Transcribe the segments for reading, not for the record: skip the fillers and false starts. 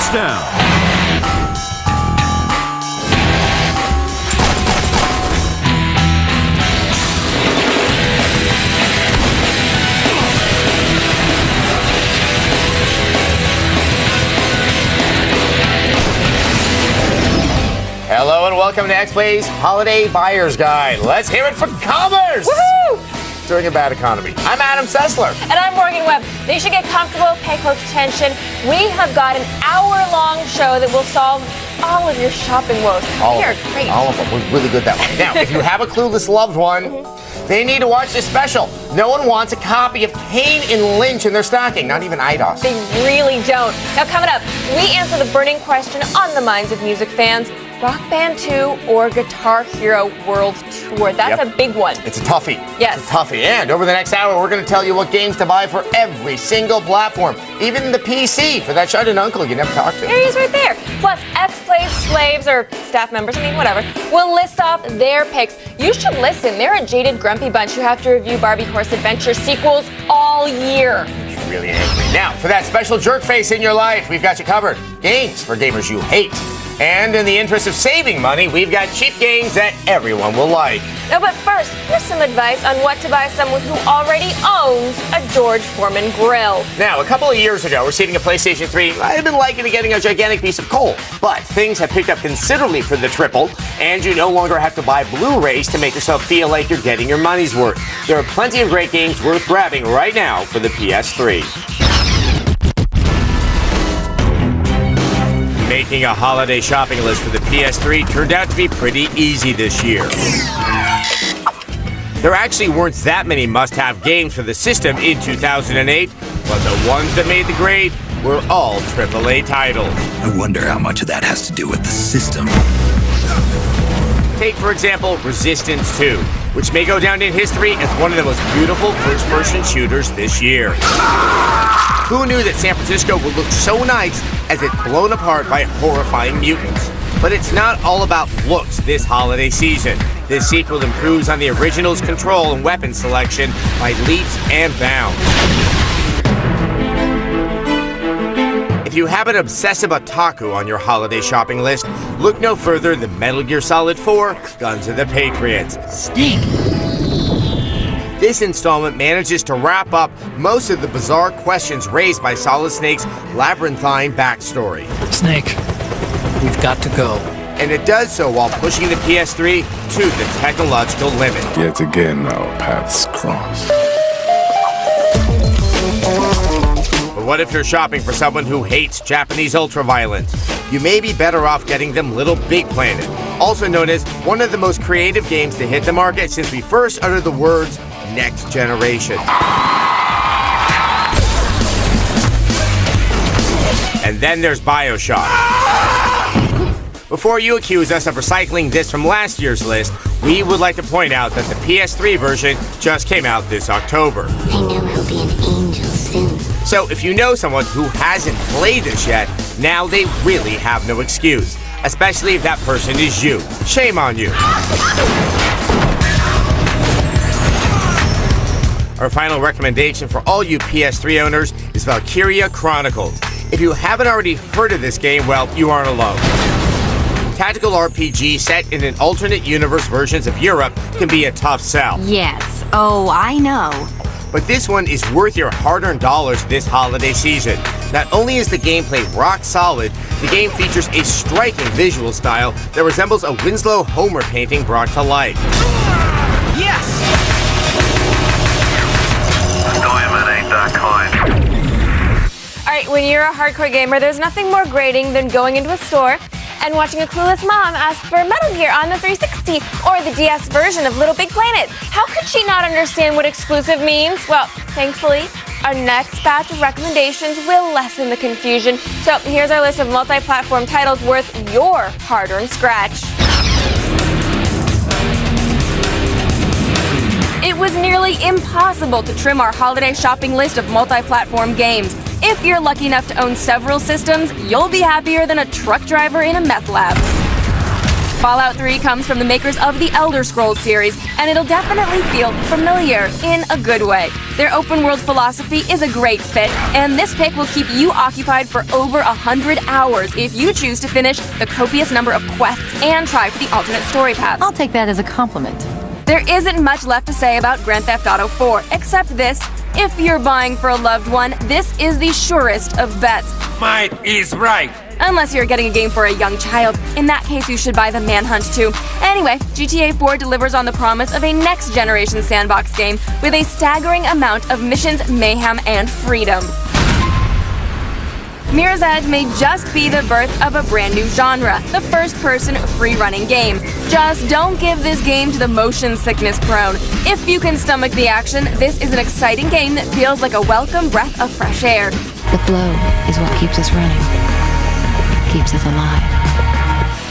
touchdown. Hello and welcome to X-Play's Holiday Buyer's Guide. Let's hear it for commerce! Woohoo! During a bad economy. I'm Adam Sessler. And I'm Morgan Webb. You should get comfortable, pay close attention. We have got an hour-long show that will solve all of your shopping woes. All Great. of them. We're really good that way. Now, if you have a clueless loved one, they need to watch this special. No one wants a copy of Kane and Lynch in their stocking, not even IDOS. They really don't. Now, coming up, we answer the burning question on the minds of music fans. Rock Band 2 or Guitar Hero World Tour? That's a big one. It's a toughie. Yes. It's a toughie. And over the next hour, we're going to tell you what games to buy for every single platform. Even the PC for that shut-in uncle you never talked to. There he is right there. Plus, X-Play's slaves or staff members, whatever, will list off their picks. You should listen. They're a jaded, grumpy bunch who have to review Barbie Horse Adventure sequels all year. Really angry. Now, for that special jerk face in your life, we've got you covered. Games for gamers you hate. And in the interest of saving money, we've got cheap games that everyone will like. No, but first, here's some advice on what to buy someone who already owns a George Foreman grill. Now, a couple of years ago, receiving a PlayStation 3, I had been liking to getting a gigantic piece of coal. But things have picked up considerably for the triple, and you no longer have to buy Blu-rays to make yourself feel like you're getting your money's worth. There are plenty of great games worth grabbing right now for the PS3. Making a holiday shopping list for the PS3 turned out to be pretty easy this year. There actually weren't that many must-have games for the system in 2008, but the ones that made the grade were all AAA titles. I wonder how much of that has to do with the system. Take, for example, Resistance 2, which may go down in history as one of the most beautiful first-person shooters this year. Who knew that San Francisco would look so nice as it's blown apart by horrifying mutants? But it's not all about looks this holiday season. This sequel improves on the original's control and weapon selection by leaps and bounds. If you have an obsessive otaku on your holiday shopping list, look no further than Metal Gear Solid 4, Guns of the Patriots. Snake. This installment manages to wrap up most of the bizarre questions raised by Solid Snake's labyrinthine backstory. Snake, we've got to go. And it does so while pushing the PS3 to the technological limit. Yet again, our paths cross. But what if you're shopping for someone who hates Japanese ultraviolence? You may be better off getting them Little Big Planet, also known as one of the most creative games to hit the market since we first uttered the words next generation. And then there's BioShock. Before you accuse us of recycling this from last year's list, we would like to point out that the PS3 version just came out this October. I know he'll be an angel soon. So if you know someone who hasn't played this yet, now they really have no excuse. Especially if that person is you. Shame on you. Our final recommendation for all you PS3 owners is Valkyria Chronicles. If you haven't already heard of this game, well, you aren't alone. Tactical RPG set in an alternate universe versions of Europe can be a tough sell. Yes. Oh, I know. But this one is worth your hard-earned dollars this holiday season. Not only is the gameplay rock solid, the game features a striking visual style that resembles a Winslow Homer painting brought to life. Yes! Diamond ain't that kind. All right, when you're a hardcore gamer, there's nothing more grating than going into a store and watching a clueless mom ask for Metal Gear on the 360 or the DS version of Little Big Planet. How could she not understand what exclusive means? Well, thankfully, our next batch of recommendations will lessen the confusion. So here's our list of multi-platform titles worth your hard-earned scratch. It was nearly impossible to trim our holiday shopping list of multi-platform games. If you're lucky enough to own several systems, you'll be happier than a truck driver in a meth lab. Fallout 3 comes from the makers of the Elder Scrolls series, and it'll definitely feel familiar in a good way. Their open world philosophy is a great fit, and this pick will keep you occupied for over 100 hours if you choose to finish the copious number of quests and try for the alternate story paths. I'll take that as a compliment. There isn't much left to say about Grand Theft Auto 4, except this. If you're buying for a loved one, this is the surest of bets. Might is right. Unless you're getting a game for a young child. In that case, you should buy the Manhunt 2. Anyway, GTA 4 delivers on the promise of a next-generation sandbox game with a staggering amount of missions, mayhem, and freedom. Mirror's Edge may just be the birth of a brand new genre, the first-person free-running game. Just don't give this game to the motion sickness prone. If you can stomach the action, this is an exciting game that feels like a welcome breath of fresh air. The flow is what keeps us running, keeps us alive.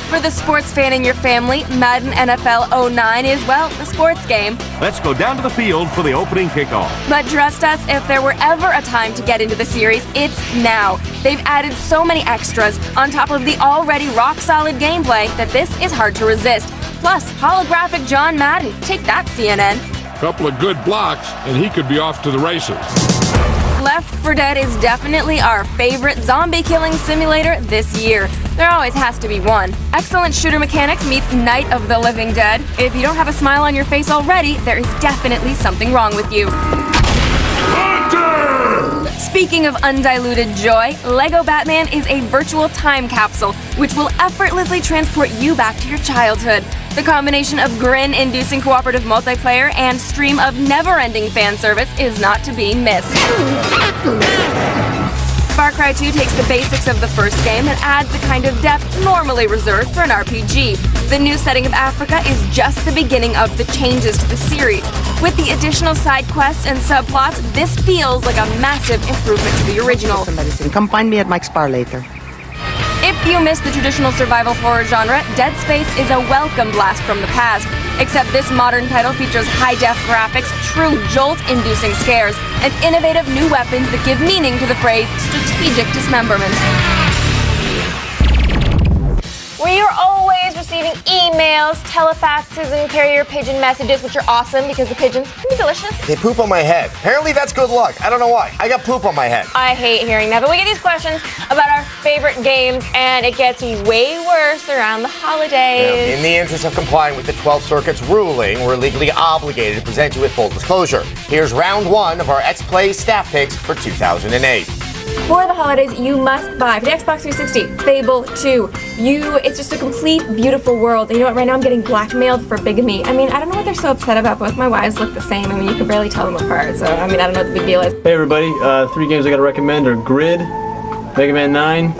For the sports fan in your family, Madden NFL 09 is, well, the sports game. Let's go down to the field for the opening kickoff. But trust us, if there were ever a time to get into the series, it's now. They've added so many extras on top of the already rock-solid gameplay that this is hard to resist. Plus, holographic John Madden. Take that, CNN. Couple of good blocks, and he could be off to the races. Left 4 Dead is definitely our favorite zombie-killing simulator this year. There always has to be one. Excellent shooter mechanics meets Night of the Living Dead. If you don't have a smile on your face already, there is definitely something wrong with you. Speaking of undiluted joy, Lego Batman is a virtual time capsule which will effortlessly transport you back to your childhood. The combination of grin-inducing cooperative multiplayer and stream of never-ending fan service is not to be missed. Far Cry 2 takes the basics of the first game and adds the kind of depth normally reserved for an RPG. The new setting of Africa is just the beginning of the changes to the series. With the additional side quests and subplots, this feels like a massive improvement to the original. Come find me at Mike's Bar later. If you miss the traditional survival horror genre, Dead Space is a welcome blast from the past. Except this modern title features high-def graphics, true jolt-inducing scares, and innovative new weapons that give meaning to the phrase strategic dismemberment. We are always receiving emails, telefaxes, and carrier pigeon messages, which are awesome because the pigeons can be delicious. They poop on my head. Apparently that's good luck. I don't know why. I got poop on my head. I hate hearing that, but we get these questions about our favorite games, and it gets way worse around the holidays. In the interest of complying with the 12th Circuit's ruling, we're legally obligated to present you with full disclosure. Here's round one of our X-Play staff picks for 2008. For the holidays, you must buy, for the Xbox 360, Fable 2. It's just a complete, beautiful world. And you know what, right now I'm getting blackmailed for bigamy. I mean, I don't know what they're so upset about. Both my wives look the same. I mean, you can barely tell them apart. So, I mean, I don't know what the big deal is. Hey everybody, 3 games I gotta recommend are Grid, Mega Man 9,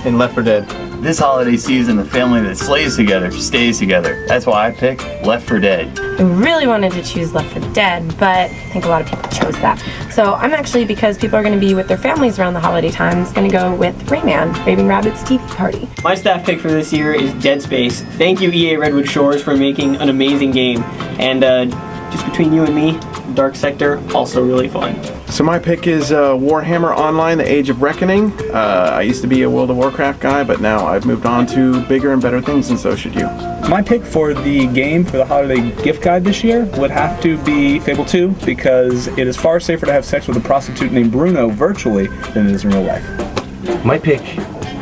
and Left 4 Dead. This holiday season, the family that slays together stays together. That's why I picked Left 4 Dead. I really wanted to choose Left 4 Dead, but I think a lot of people chose that. So I'm actually, because people are going to be with their families around the holiday times, going to go with Rayman, Raving Rabbit's TV Party. My staff pick for this year is Dead Space. Thank you, EA Redwood Shores, for making an amazing game. And just between you and me, Dark Sector, also really fun. So my pick is Warhammer Online: The Age of Reckoning. I used to be a World of Warcraft guy, but now I've moved on to bigger and better things, and so should you. My pick for the game for the holiday gift guide this year would have to be Fable 2, because it is far safer to have sex with a prostitute named Bruno virtually than it is in real life. My pick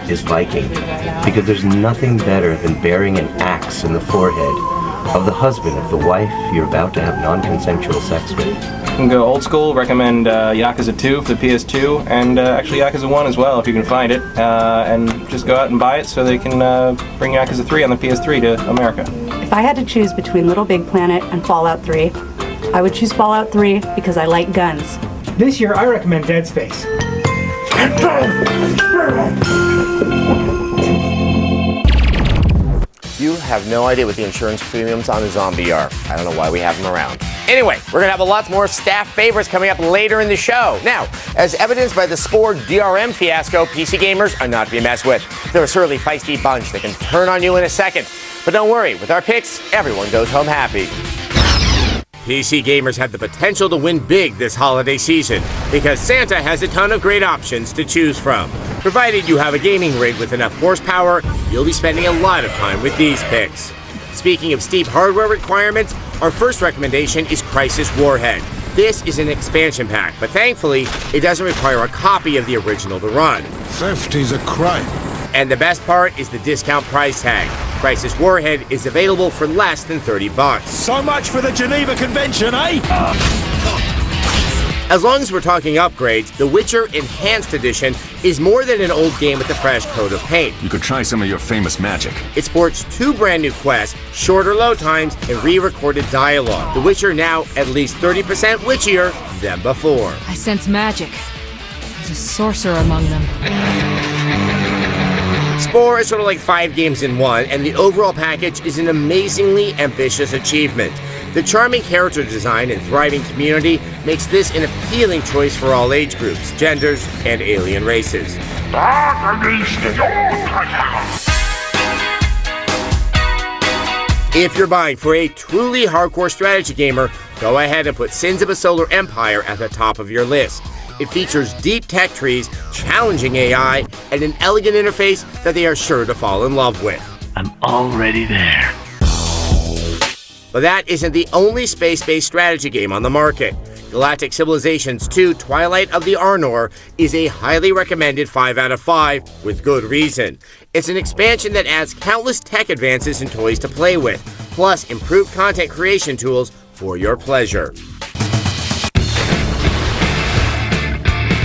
is Viking, because there's nothing better than bearing an axe in the forehead of the husband of the wife you're about to have non-consensual sex with. You can go old school, recommend Yakuza 2 for the PS2, and actually Yakuza 1 as well if you can find it, and just go out and buy it so they can bring Yakuza 3 on the PS3 to America. If I had to choose between Little Big Planet and Fallout 3, I would choose Fallout 3 because I like guns. This year I recommend Dead Space. You have no idea what the insurance premiums on a zombie are. I don't know why we have them around. Anyway, we're going to have a lot more staff favorites coming up later in the show. Now, as evidenced by the Spore DRM fiasco, PC gamers are not to be messed with. They're a surly, feisty bunch that can turn on you in a second. But don't worry, with our picks, everyone goes home happy. PC gamers have the potential to win big this holiday season because Santa has a ton of great options to choose from. Provided you have a gaming rig with enough horsepower, you'll be spending a lot of time with these picks. Speaking of steep hardware requirements, our first recommendation is Crisis Warhead. This is an expansion pack, but thankfully, it doesn't require a copy of the original to run. Theft is a crime. And the best part is the discount price tag. Crisis Warhead is available for less than $30. So much for the Geneva Convention, eh? As long as we're talking upgrades, The Witcher Enhanced Edition is more than an old game with a fresh coat of paint. You could try some of your famous magic. It sports 2 brand new quests, shorter load times, and re-recorded dialogue. The Witcher now at least 30% witchier than before. I sense magic. There's a sorcerer among them. Spore is sort of like 5 games in one, and the overall package is an amazingly ambitious achievement. The charming character design and thriving community makes this an appealing choice for all age groups, genders, and alien races. If you're buying for a truly hardcore strategy gamer, go ahead and put Sins of a Solar Empire at the top of your list. It features deep tech trees, challenging AI, and an elegant interface that they are sure to fall in love with. I'm already there. But that isn't the only space-based strategy game on the market. Galactic Civilizations 2 Twilight of the Arnor is a highly recommended 5 out of 5 with good reason. It's an expansion that adds countless tech advances and toys to play with, plus improved content creation tools for your pleasure.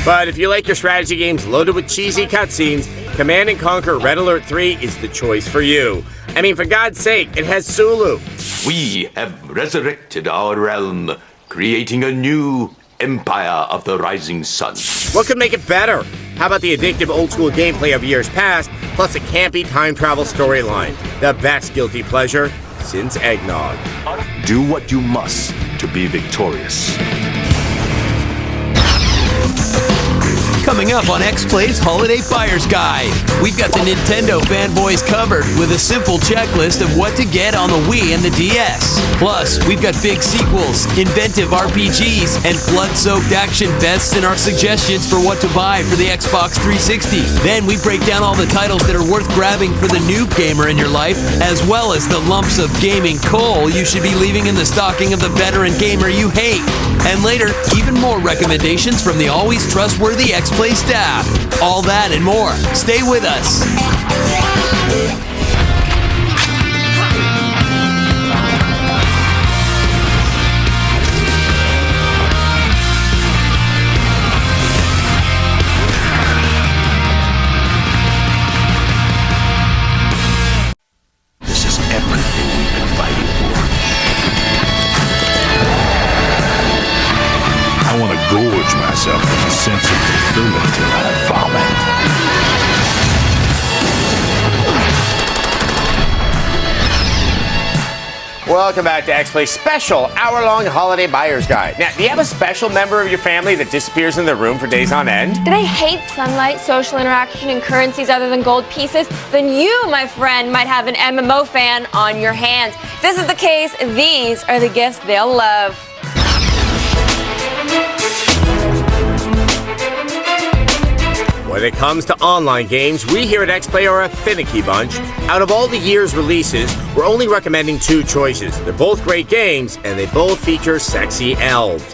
But if you like your strategy games loaded with cheesy cutscenes, Command & Conquer Red Alert 3 is the choice for you. I mean, for God's sake, it has Sulu. We have resurrected our realm, creating a new Empire of the Rising Sun. What could make it better? How about the addictive old-school gameplay of years past, plus a campy time travel storyline? The best guilty pleasure since Eggnog. Do what you must to be victorious. Coming up on X-Play's Holiday Buyer's Guide, we've got the Nintendo fanboys covered with a simple checklist of what to get on the Wii and the DS. Plus, we've got big sequels, inventive RPGs, and blood-soaked action bests in our suggestions for what to buy for the Xbox 360. Then we break down all the titles that are worth grabbing for the noob gamer in your life, as well as the lumps of gaming coal you should be leaving in the stocking of the veteran gamer you hate. And later, even more recommendations from the always trustworthy X-Play staff. All that and more. Stay with us. This is everything we've been fighting for. I want to gorge myself with a sense of fulfillment till I vomit. Welcome back to X-Play's special hour-long holiday buyer's guide. Now, do you have a special member of your family that disappears in the room for days on end? Do they hate sunlight, social interaction, and currencies other than gold pieces? Then you, my friend, might have an MMO fan on your hands. If this is the case, these are the gifts they'll love. When it comes to online games, we here at X-Play are a finicky bunch. Out of all the year's releases, we're only recommending 2 choices. They're both great games, and they both feature sexy elves.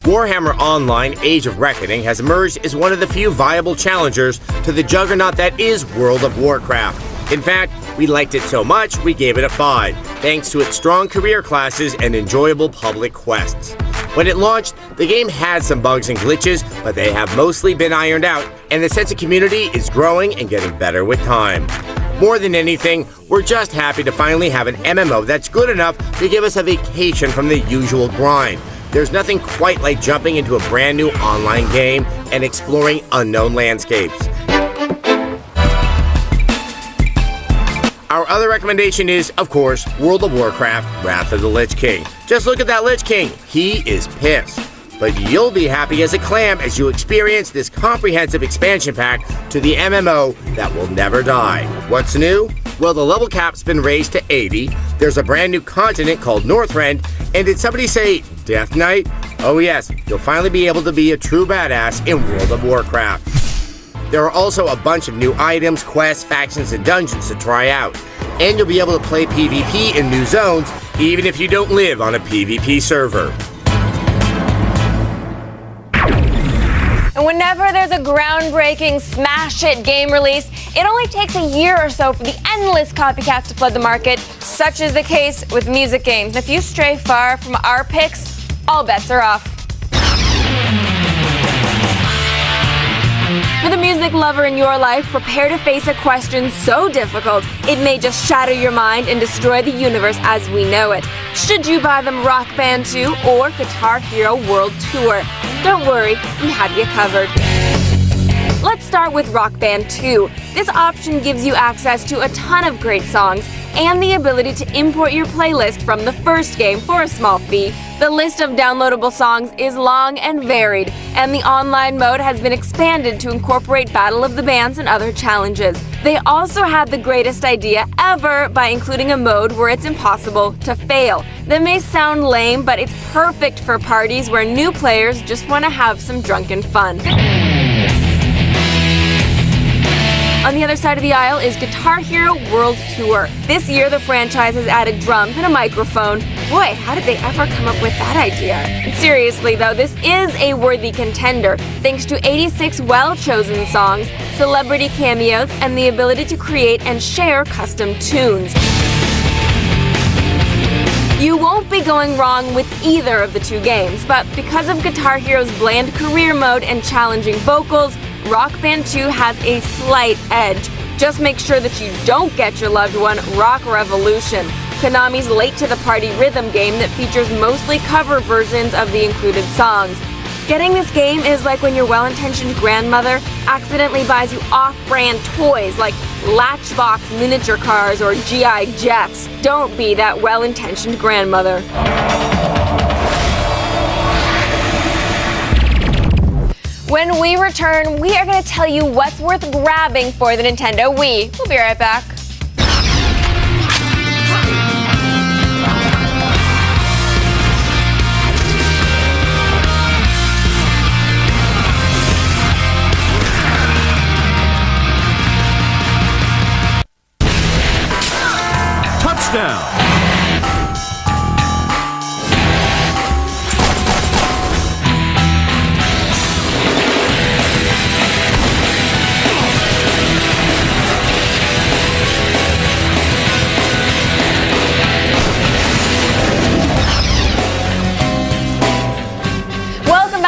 Warhammer Online Age of Reckoning has emerged as one of the few viable challengers to the juggernaut that is World of Warcraft. In fact, we liked it so much, we gave it a 5, thanks to its strong career classes and enjoyable public quests. When it launched, the game had some bugs and glitches, but they have mostly been ironed out, and the sense of community is growing and getting better with time. More than anything, we're just happy to finally have an MMO that's good enough to give us a vacation from the usual grind. There's nothing quite like jumping into a brand new online game and exploring unknown landscapes. Our other recommendation is, of course, World of Warcraft, Wrath of the Lich King. Just look at that Lich King. He is pissed. But you'll be happy as a clam as you experience this comprehensive expansion pack to the MMO that will never die. What's new? Well, the level cap's been raised to 80, there's a brand new continent called Northrend, and did somebody say Death Knight? Oh yes, you'll finally be able to be a true badass in World of Warcraft. There are also a bunch of new items, quests, factions, and dungeons to try out. and you'll be able to play PvP in new zones, even if you don't live on a PvP server. And whenever there's a groundbreaking smash-hit game release, it only takes a year or so for the endless copycats to flood the market. Such is the case with music games. And if you stray far from our picks, all bets are off. For the music lover in your life, prepare to face a question so difficult it may just shatter your mind and destroy the universe as we know it. Should you buy them Rock Band 2 or Guitar Hero World Tour? Don't worry, we have you covered. Let's start with Rock Band 2. This option gives you access to a ton of great songs and the ability to import your playlist from the first game for a small fee. The list of downloadable songs is long and varied, and the online mode has been expanded to incorporate Battle of the Bands and other challenges. They also had the greatest idea ever by including a mode where it's impossible to fail. That may sound lame, but it's perfect for parties where new players just want to have some drunken fun. On the other side of the aisle is Guitar Hero World Tour. This year, the franchise has added drums and a microphone. Boy, how did they ever come up with that idea? And seriously, though, this is a worthy contender, thanks to 86 well-chosen songs, celebrity cameos, and the ability to create and share custom tunes. You won't be going wrong with either of the two games, but because of Guitar Hero's bland career mode and challenging vocals, Rock Band 2 has a slight edge. Just make sure that you don't get your loved one Rock Revolution, Konami's late-to-the-party rhythm game that features mostly cover versions of the included songs. Getting this game is like when your well-intentioned grandmother accidentally buys you off-brand toys like Latchbox miniature cars or G.I. Jeffs. Don't be that well-intentioned grandmother. When we return, we are going to tell you what's worth grabbing for the Nintendo Wii. We'll be right back. Touchdown!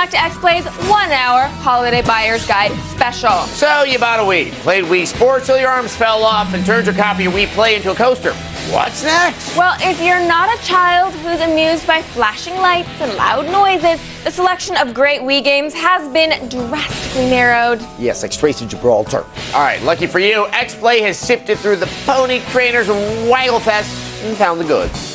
To X-Play's 1-hour Holiday Buyer's Guide special. So you bought a Wii, played Wii Sports till your arms fell off, and turned your copy of Wii Play into a coaster. What's next? Well, if you're not a child who's amused by flashing lights and loud noises, the selection of great Wii games has been drastically narrowed. Yes, like straight to Gibraltar. All right, lucky for you, X-Play has sifted through the pony trainers and Waggle Fest and found the goods.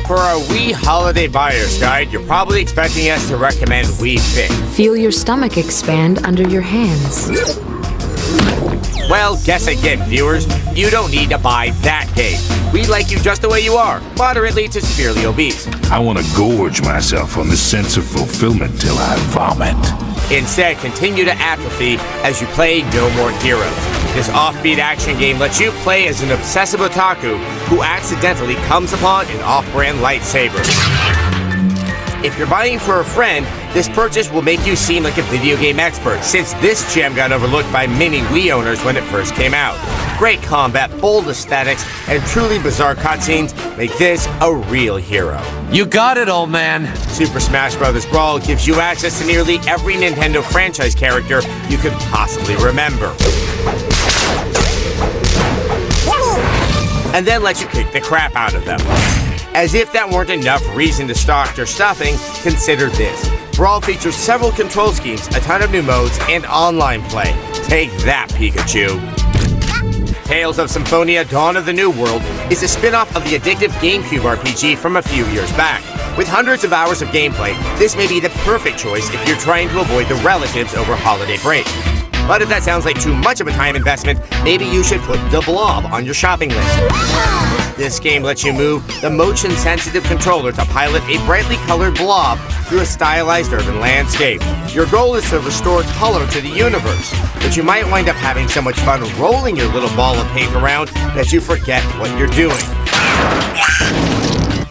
For our Wii Holiday Buyer's Guide, you're probably expecting us to recommend Wii Fit. Feel your stomach expand under your hands. Well, guess again, viewers. You don't need to buy that game. We like you just the way you are, moderately to severely obese. I want to gorge myself on the sense of fulfillment till I vomit. Instead, continue to atrophy as you play No More Heroes. This offbeat action game lets you play as an obsessive otaku who accidentally comes upon an off-brand lightsaber. If you're buying for a friend, this purchase will make you seem like a video game expert, since this gem got overlooked by many Wii owners when it first came out. Great combat, bold aesthetics, and truly bizarre cutscenes make this a real hero. You got it, old man. Super Smash Bros. Brawl gives you access to nearly every Nintendo franchise character you could possibly remember. And then lets you kick the crap out of them. As if that weren't enough reason to stock your stuffing, consider this. Brawl features several control schemes, a ton of new modes, and online play. Take that, Pikachu. Tales of Symphonia Dawn of the New World is a spin-off of the addictive GameCube RPG from a few years back. With hundreds of hours of gameplay, this may be the perfect choice if you're trying to avoid the relatives over holiday break. But if that sounds like too much of a time investment, maybe you should put The Blob on your shopping list. this game lets you move the motion-sensitive controller to pilot a brightly colored blob through a stylized urban landscape. Your goal is to restore color to the universe, but you might wind up having so much fun rolling your little ball of paint around that you forget what you're doing.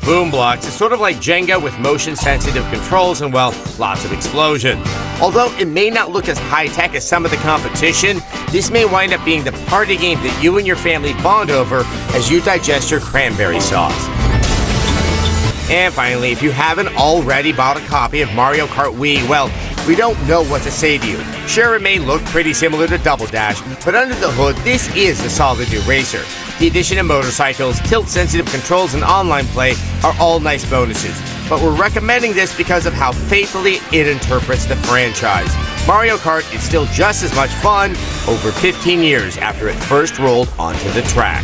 Boom Blocks is sort of like Jenga with motion-sensitive controls and, well, lots of explosions. Although it may not look as high-tech as some of the competition, this may wind up being the party game that you and your family bond over as you digest your cranberry sauce. And finally, if you haven't already bought a copy of Mario Kart Wii, well, we don't know what to say to you. Sure, it may look pretty similar to Double Dash, but under the hood, this is a solid new racer. The addition of motorcycles, tilt-sensitive controls, and online play are all nice bonuses, but we're recommending this because of how faithfully it interprets the franchise. Mario Kart is still just as much fun over 15 years after it first rolled onto the track.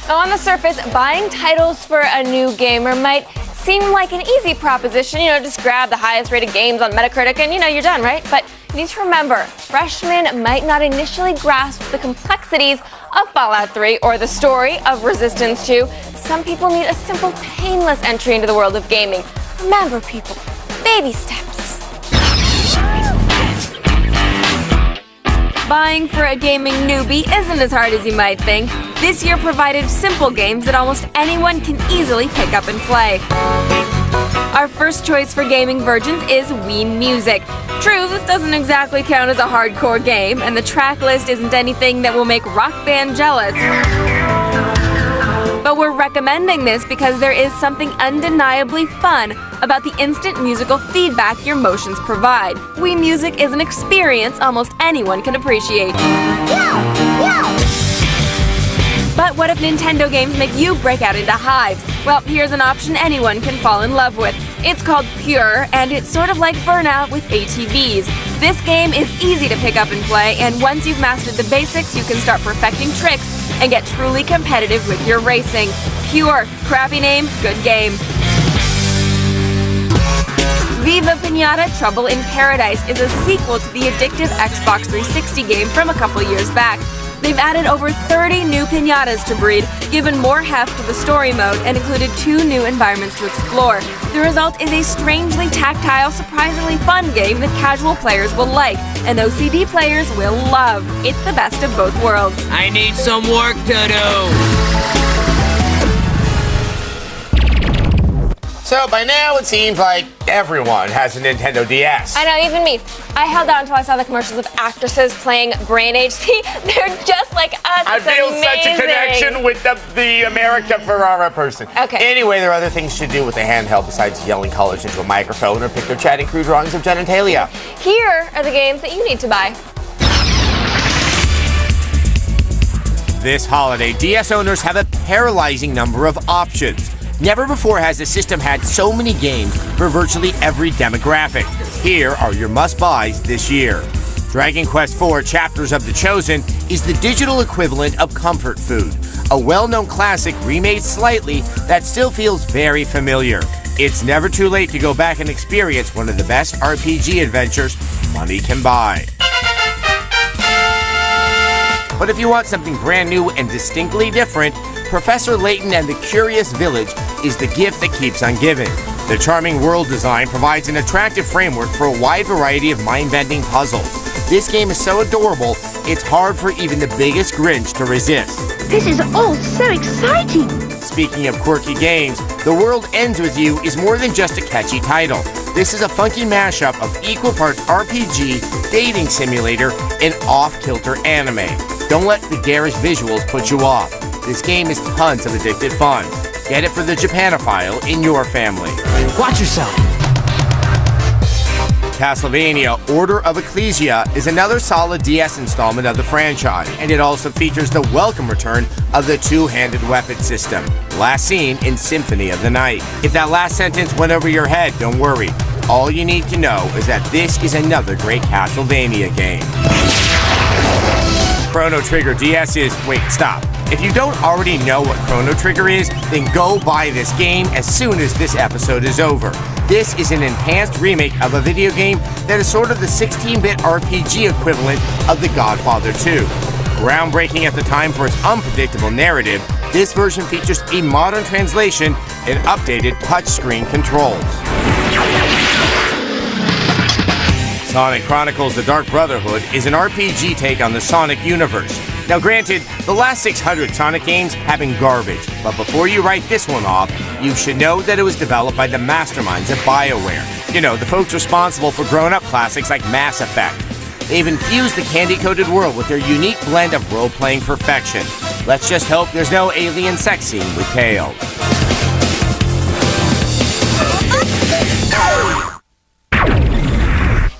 Now, on the surface, buying titles for a new gamer might seem like an easy proposition. Just grab the highest rated games on Metacritic and, you're done, right? But you need to remember, freshmen might not initially grasp the complexities of Fallout 3 or the story of Resistance 2. Some people need a simple, painless entry into the world of gaming. Remember, people, baby steps. Buying for a gaming newbie isn't as hard as you might think. This year provided simple games that almost anyone can easily pick up and play. Our first choice for gaming virgins is Wii Music. True, this doesn't exactly count as a hardcore game, and the track list isn't anything that will make Rock Band jealous. But we're recommending this because there is something undeniably fun about the instant musical feedback your motions provide. Wii Music is an experience almost anyone can appreciate. But what if Nintendo games make you break out into hives? Well, here's an option anyone can fall in love with. It's called Pure, and it's sort of like Burnout with ATVs. This game is easy to pick up and play, and once you've mastered the basics, you can start perfecting tricks and get truly competitive with your racing. Pure, crappy name, good game. Viva Pinata Trouble in Paradise is a sequel to the addictive Xbox 360 game from a couple years back. They've added over 30 new piñatas to breed, given more heft to the story mode, and included 2 new environments to explore. The result is a strangely tactile, surprisingly fun game that casual players will like, and OCD players will love. It's the best of both worlds. I need some work to do. So by now it seems like everyone has a Nintendo DS. I know, even me. I held out until I saw the commercials of actresses playing Brain Age. See, they're just like us. I feel such a connection with the America Ferrara person. Okay. Anyway, there are other things to do with a handheld besides yelling colors into a microphone or pick their chatting crew drawings of genitalia. Here are the games that you need to buy. This holiday, DS owners have a paralyzing number of options. Never before has the system had so many games for virtually every demographic. Here are your must-buys this year. Dragon Quest IV Chapters of the Chosen is the digital equivalent of comfort food, a well-known classic remade slightly that still feels very familiar. It's never too late to go back and experience one of the best RPG adventures money can buy. But if you want something brand new and distinctly different, Professor Layton and the Curious Village is the gift that keeps on giving. The charming world design provides an attractive framework for a wide variety of mind-bending puzzles. This game is so adorable, it's hard for even the biggest Grinch to resist. This is all so exciting! Speaking of quirky games, The World Ends With You is more than just a catchy title. This is a funky mashup of equal parts RPG, dating simulator, and off-kilter anime. Don't let the garish visuals put you off. This game is tons of addictive fun. Get it for the Japanophile in your family. Watch yourself. Castlevania Order of Ecclesia is another solid DS installment of the franchise, and it also features the welcome return of the two-handed weapon system, last seen in Symphony of the Night. If that last sentence went over your head, don't worry. All you need to know is that this is another great Castlevania game. Chrono Trigger DS is... Wait, stop. If you don't already know what Chrono Trigger is, then go buy this game as soon as this episode is over. This is an enhanced remake of a video game that is sort of the 16-bit RPG equivalent of The Godfather 2. Groundbreaking at the time for its unpredictable narrative, this version features a modern translation and updated touchscreen controls. Sonic Chronicles: The Dark Brotherhood is an RPG take on the Sonic universe. Now granted, the last 600 Sonic games have been garbage, but before you write this one off, you should know that it was developed by the masterminds at BioWare. You know, the folks responsible for grown-up classics like Mass Effect. They've infused the candy-coated world with their unique blend of role-playing perfection. Let's just hope there's no alien sex scene with Tails.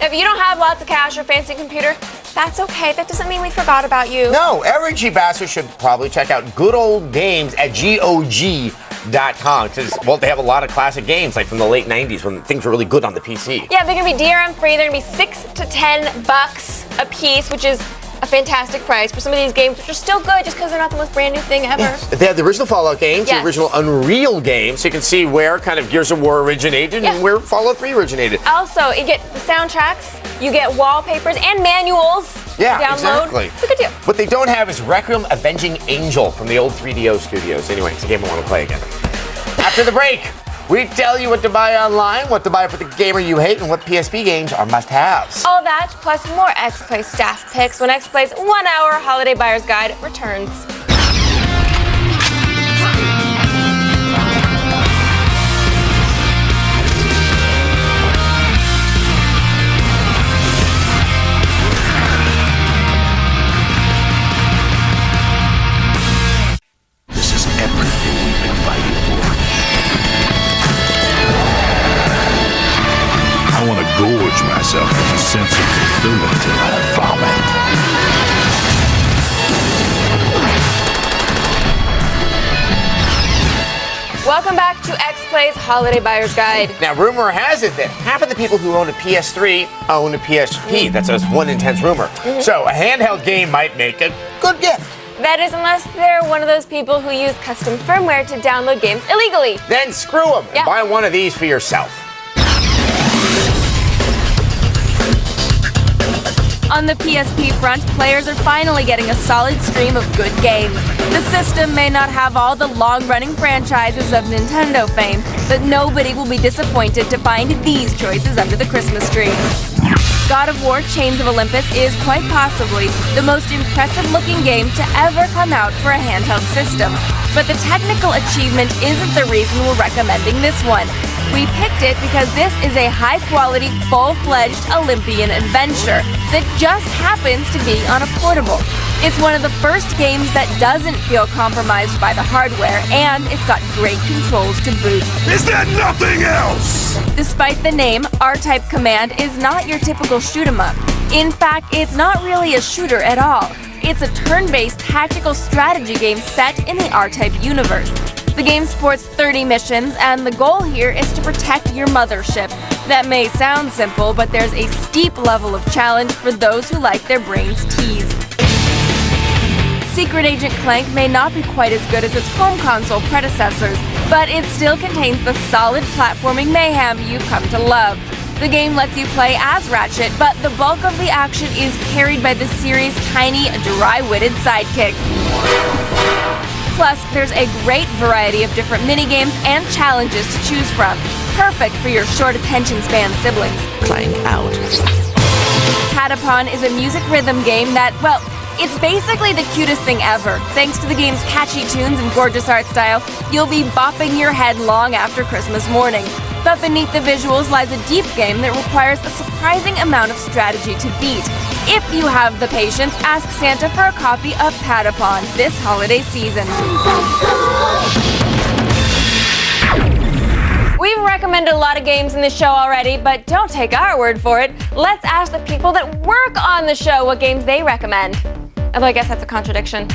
If you don't have lots of cash or fancy computer, that's okay. That doesn't mean we forgot about you. No, every cheap bastard should probably check out good old games at GOG.com. Because, well, they have a lot of classic games, like from the late 90s when things were really good on the PC. Yeah, they're going to be DRM free. They're going to be $6 to $10 a piece, which is a fantastic price for some of these games, which are still good just because they're not the most brand new thing ever. Yes. They have the original Fallout games, yes, the original Unreal games, so you can see where kind of Gears of War originated and where Fallout 3 originated. Also, you get the soundtracks, you get wallpapers and manuals. Yeah, to download. exactly. It's a good deal. What they don't have is Requiem Avenging Angel from the old 3DO studios. Anyway, it's a game I want to play again. After the break, we tell you what to buy online, what to buy for the gamer you hate, and what PSP games are must-haves. All that, plus more X-Play staff picks when X-Play's 1 hour Holiday Buyer's Guide returns. This is everything we've been fighting for. I want to gorge myself with a sense of fulfillment till I vomit. Welcome back to X-Play's Holiday Buyer's Guide. Now, rumor has it that half of the people who own a PS3 own a PSP. That's a one intense rumor. So a handheld game might make a good gift. That is, unless they're one of those people who use custom firmware to download games illegally. Then screw them and buy one of these for yourself. On the PSP front, players are finally getting a solid stream of good games. The system may not have all the long-running franchises of Nintendo fame, but nobody will be disappointed to find these choices under the Christmas tree. God of War: Chains of Olympus is quite possibly the most impressive-looking game to ever come out for a handheld system. But the technical achievement isn't the reason we're recommending this one. We picked it because this is a high-quality, full-fledged Olympian adventure that just happens to be on a portable. It's one of the first games that doesn't feel compromised by the hardware, and it's got great controls to boot. Is there nothing else? Despite the name, R-Type Command is not your typical shoot-'em-up. In fact, it's not really a shooter at all. It's a turn-based tactical strategy game set in the R-Type universe. The game sports 30 missions, and the goal here is to protect your mothership. That may sound simple, but there's a steep level of challenge for those who like their brains teased. Secret Agent Clank may not be quite as good as its home console predecessors, but it still contains the solid platforming mayhem you've come to love. The game lets you play as Ratchet, but the bulk of the action is carried by the series' tiny, dry-witted sidekick. Plus, there's a great variety of different minigames and challenges to choose from. Perfect for your short attention span siblings. Clank out. Patapon is a music rhythm game that, well, it's basically the cutest thing ever. Thanks to the game's catchy tunes and gorgeous art style, you'll be bopping your head long after Christmas morning. But beneath the visuals lies a deep game that requires a surprising amount of strategy to beat. If you have the patience, ask Santa for a copy of Patapon this holiday season. We've recommended a lot of games in this show already, but don't take our word for it. Let's ask the people that work on the show what games they recommend. Although I guess that's a contradiction.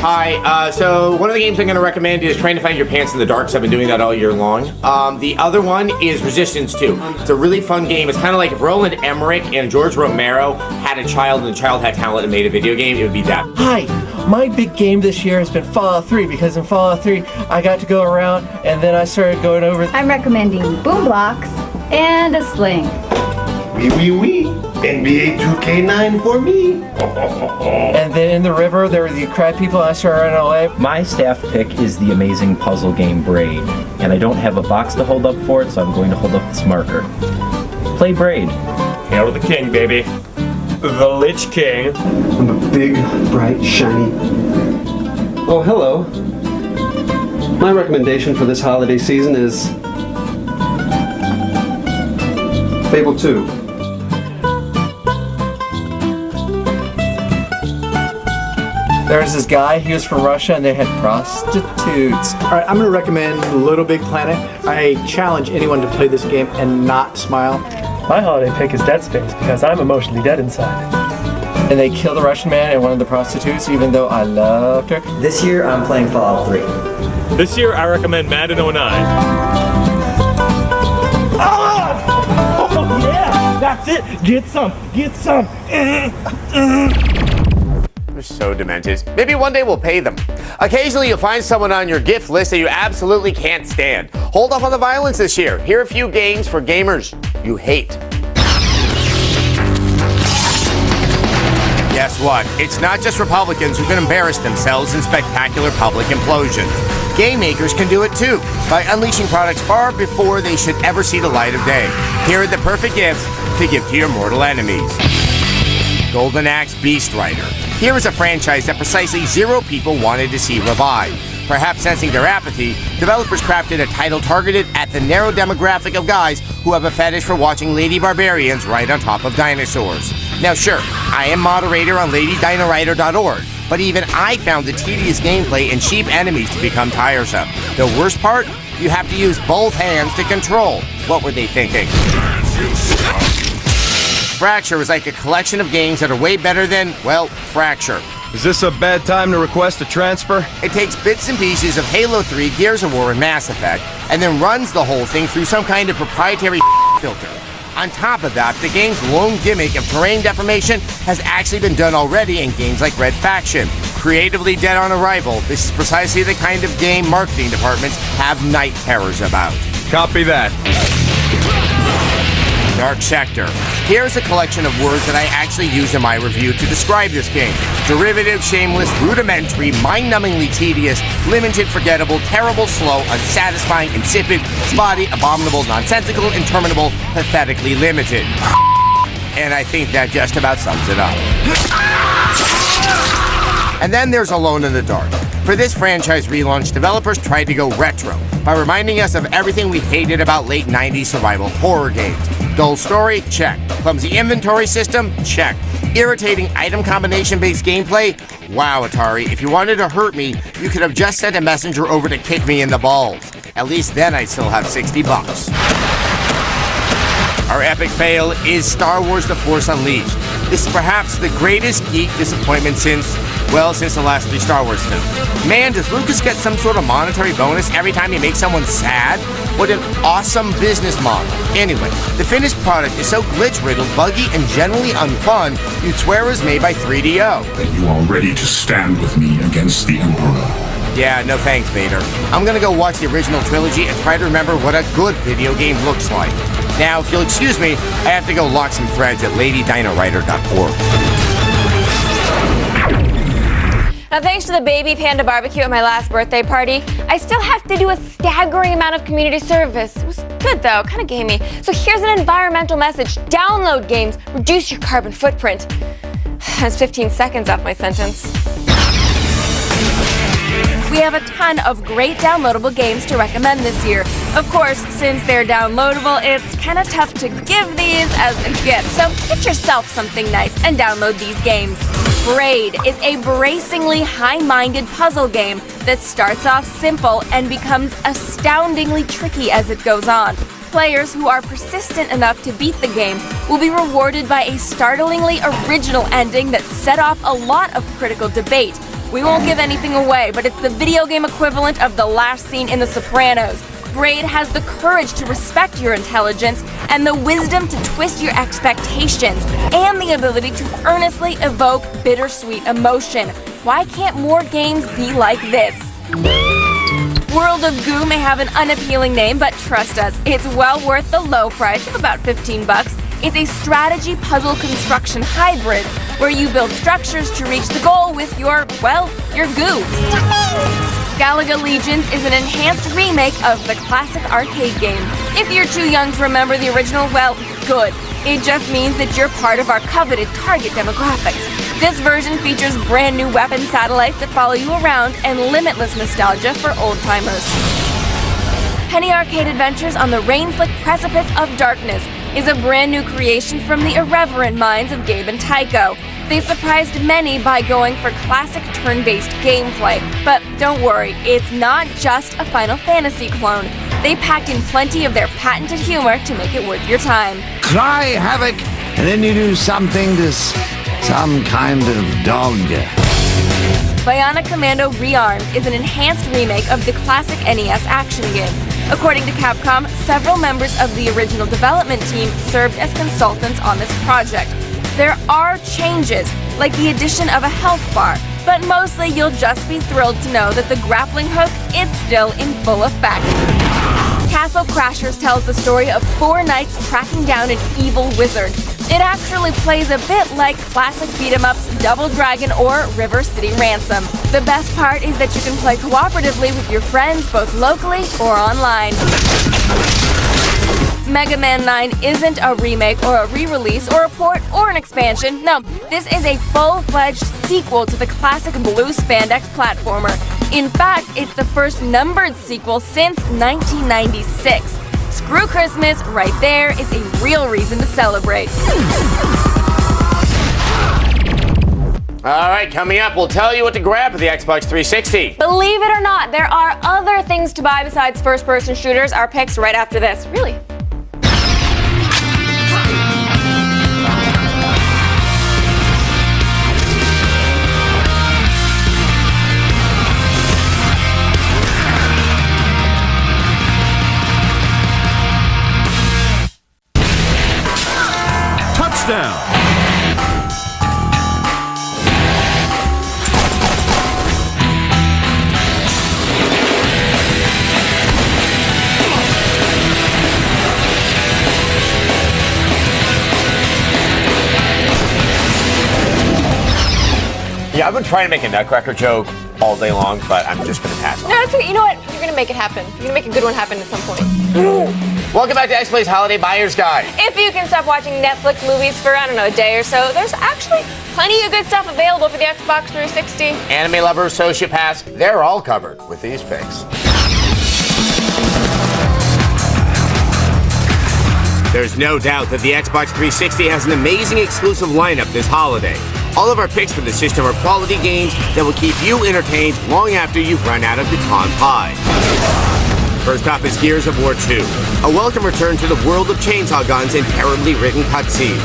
Hi, so one of the games I'm going to recommend is Trying to Find Your Pants in the Dark, so I've been doing that all year long. The other one is Resistance 2. It's a really fun game. It's kind of like if Roland Emmerich and George Romero had a child and the child had talent and made a video game, it would be that. Hi, my big game this year has been Fallout 3, because in Fallout 3, I got to go around and then I started going over... I'm recommending Boom Blocks and a Sling. Wee wee wee. NBA 2K9 for me. And then in the river, there were the crab people, and I started running away. My staff pick is the amazing puzzle game Braid, and I don't have a box to hold up for it, so I'm going to hold up this marker. Play Braid. Hail to the king, baby. The Lich King. I'm a big, bright, shiny... Oh, hello. My recommendation for this holiday season is... Fable 2. There was this guy, he was from Russia, and they had prostitutes. All right, I'm going to recommend Little Big Planet. I challenge anyone to play this game and not smile. My holiday pick is Dead Space because I'm emotionally dead inside. And they killed the Russian man and one of the prostitutes, even though I loved her. This year, I'm playing Fallout 3. This year, I recommend Madden 09. Oh, yeah! That's it! Get some! Get some! They're so demented. Maybe one day we'll pay them. Occasionally you'll find someone on your gift list that you absolutely can't stand. Hold off on the violence this year. Here are a few games for gamers you hate. Guess what? It's not just Republicans who can embarrass themselves in spectacular public implosions. Game makers can do it too, by unleashing products far before they should ever see the light of day. Here are the perfect gifts to give to your mortal enemies. Golden Axe Beast Rider. Here is a franchise that precisely 0 people wanted to see revived. Perhaps sensing their apathy, developers crafted a title targeted at the narrow demographic of guys who have a fetish for watching lady barbarians ride on top of dinosaurs. Now sure, I am moderator on LadyDinoRider.org, but even I found the tedious gameplay and cheap enemies to become tiresome. The worst part? You have to use both hands to control. What were they thinking? Fracture is like a collection of games that are way better than, well, Fracture. Is this a bad time to request a transfer? It takes bits and pieces of Halo 3, Gears of War, and Mass Effect, and then runs the whole thing through some kind of proprietary filter. On top of that, the game's lone gimmick of terrain deformation has actually been done already in games like Red Faction. Creatively dead on arrival, this is precisely the kind of game marketing departments have night terrors about. Copy that. Dark Sector. Here's a collection of words that I actually used in my review to describe this game. Derivative, shameless, rudimentary, mind-numbingly tedious, limited, forgettable, terrible, slow, unsatisfying, insipid, spotty, abominable, nonsensical, interminable, pathetically limited. And I think that just about sums it up. And then there's Alone in the Dark. For this franchise relaunch, developers tried to go retro by reminding us of everything we hated about late 90s survival horror games. Dull story? Check. Clumsy inventory system? Check. Irritating item combination-based gameplay? Wow, Atari, if you wanted to hurt me, you could have just sent a messenger over to kick me in the balls. At least then I'd still have $60. Our epic fail is Star Wars The Force Unleashed. This is perhaps the greatest geek disappointment since the last 3 Star Wars films. Man, does Lucas get some sort of monetary bonus every time he makes someone sad? What an awesome business model. Anyway, the finished product is so glitch-riddled, buggy, and generally unfun, you'd swear it was made by 3DO. That you are ready to stand with me against the Emperor. Yeah, no thanks, Vader. I'm gonna go watch the original trilogy and try to remember what a good video game looks like. Now, if you'll excuse me, I have to go lock some threads at LadyDinoWriter.org. Now, thanks to the baby panda barbecue at my last birthday party, I still have to do a staggering amount of community service. It was good, though, kind of gamey. So here's an environmental message. Download games, reduce your carbon footprint. That's 15 seconds off my sentence. We have a ton of great downloadable games to recommend this year. Of course, since they're downloadable, it's kind of tough to give these as a gift. So get yourself something nice and download these games. Braid is a bracingly high-minded puzzle game that starts off simple and becomes astoundingly tricky as it goes on. Players who are persistent enough to beat the game will be rewarded by a startlingly original ending that set off a lot of critical debate. We won't give anything away, but it's the video game equivalent of the last scene in The Sopranos. Braid has the courage to respect your intelligence and the wisdom to twist your expectations and the ability to earnestly evoke bittersweet emotion. Why can't more games be like this? World of Goo may have an unappealing name, but trust us, it's well worth the low price of about $15. It's a strategy puzzle construction hybrid where you build structures to reach the goal with your goo. Galaga Legions is an enhanced remake of the classic arcade game. If you're too young to remember the original, well, good. It just means that you're part of our coveted target demographic. This version features brand new weapon satellites that follow you around and limitless nostalgia for old-timers. Penny Arcade Adventures on the Rain-Slick Precipice of Darkness is a brand new creation from the irreverent minds of Gabe and Tycho. They surprised many by going for classic turn-based gameplay. But don't worry, it's not just a Final Fantasy clone. They packed in plenty of their patented humor to make it worth your time. Cry havoc, and then you do something to some kind of dog. Bionic Commando Rearmed is an enhanced remake of the classic NES action game. According to Capcom, several members of the original development team served as consultants on this project. There are changes, like the addition of a health bar, but mostly you'll just be thrilled to know that the grappling hook is still in full effect. Castle Crashers tells the story of 4 knights tracking down an evil wizard. It actually plays a bit like classic beat-em-ups Double Dragon or River City Ransom. The best part is that you can play cooperatively with your friends both locally or online. Mega Man 9 isn't a remake or a re-release or a port or an expansion. No, this is a full-fledged sequel to the classic blue spandex platformer. In fact, it's the first numbered sequel since 1996. Screw Christmas, right there is a real reason to celebrate. All right, coming up, we'll tell you what to grab for the Xbox 360. Believe it or not, there are other things to buy besides first-person shooters. Our picks right after this. Really? Touchdown! Yeah, I've been trying to make a Nutcracker joke all day long, but I'm just going to pass on. No, it's okay. You know what? You're going to make it happen. You're going to make a good one happen at some point. Welcome back to XPlay's Holiday Buyer's Guide. If you can stop watching Netflix movies for, I don't know, a day or so, there's actually plenty of good stuff available for the Xbox 360. Anime Lover, Sociopaths, they're all covered with these picks. There's no doubt that the Xbox 360 has an amazing exclusive lineup this holiday. All of our picks for the system are quality games that will keep you entertained long after you've run out of pecan pie. First up is Gears of War 2, a welcome return to the world of chainsaw guns and terribly written cutscenes.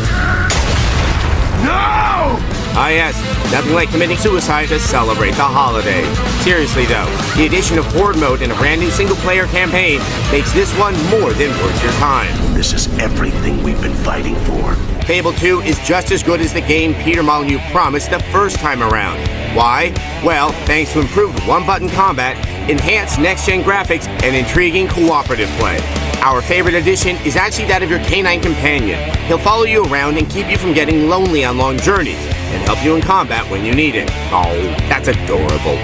No! Ah yes, nothing like committing suicide to celebrate the holiday. Seriously though, the addition of Horde mode and a brand new single-player campaign makes this one more than worth your time. This is everything we've been fighting for. Fable 2 is just as good as the game Peter Molyneux promised the first time around. Why? Well, thanks to improved one-button combat, enhanced next-gen graphics, and intriguing cooperative play. Our favorite addition is actually that of your canine companion. He'll follow you around and keep you from getting lonely on long journeys, and help you in combat when you need it. Oh, that's adorable.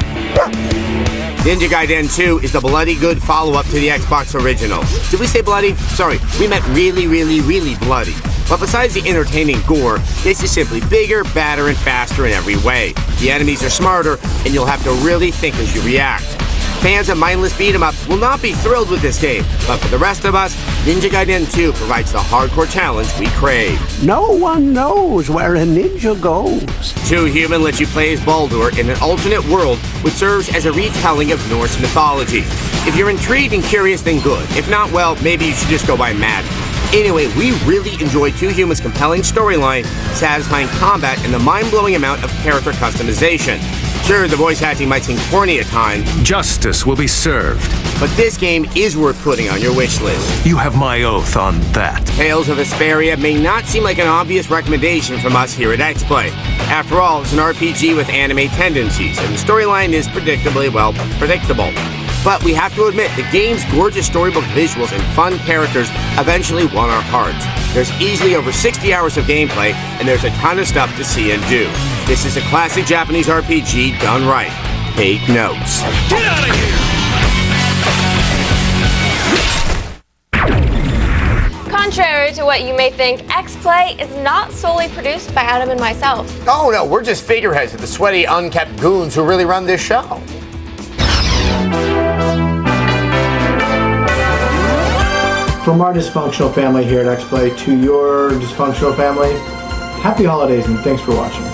Ninja Gaiden 2 is the bloody good follow-up to the Xbox original. Did we say bloody? Sorry, we meant really, really, really bloody. But besides the entertaining gore, this is simply bigger, badder, and faster in every way. The enemies are smarter, and you'll have to really think as you react. Fans of mindless beat-em-ups will not be thrilled with this game, but for the rest of us, Ninja Gaiden 2 provides the hardcore challenge we crave. No one knows where a ninja goes. Too Human lets you play as Baldur in an alternate world which serves as a retelling of Norse mythology. If you're intrigued and curious, then good. If not, well, maybe you should just go by Mad. Anyway, we really enjoyed Too Human's compelling storyline, satisfying combat, and the mind-blowing amount of character customization. Sure, the voice acting might seem corny at times. Justice will be served. But this game is worth putting on your wish list. You have my oath on that. Tales of Vesperia may not seem like an obvious recommendation from us here at XPlay. After all, it's an RPG with anime tendencies, and the storyline is predictably, well, predictable. But we have to admit, the game's gorgeous storybook visuals and fun characters eventually won our hearts. There's easily over 60 hours of gameplay, and there's a ton of stuff to see and do. This is a classic Japanese RPG done right. Take notes. Get out of here! Contrary to what you may think, X-Play is not solely produced by Adam and myself. Oh no, we're just figureheads of the sweaty, unkept goons who really run this show. From our dysfunctional family here at X-Play to your dysfunctional family, happy holidays and thanks for watching.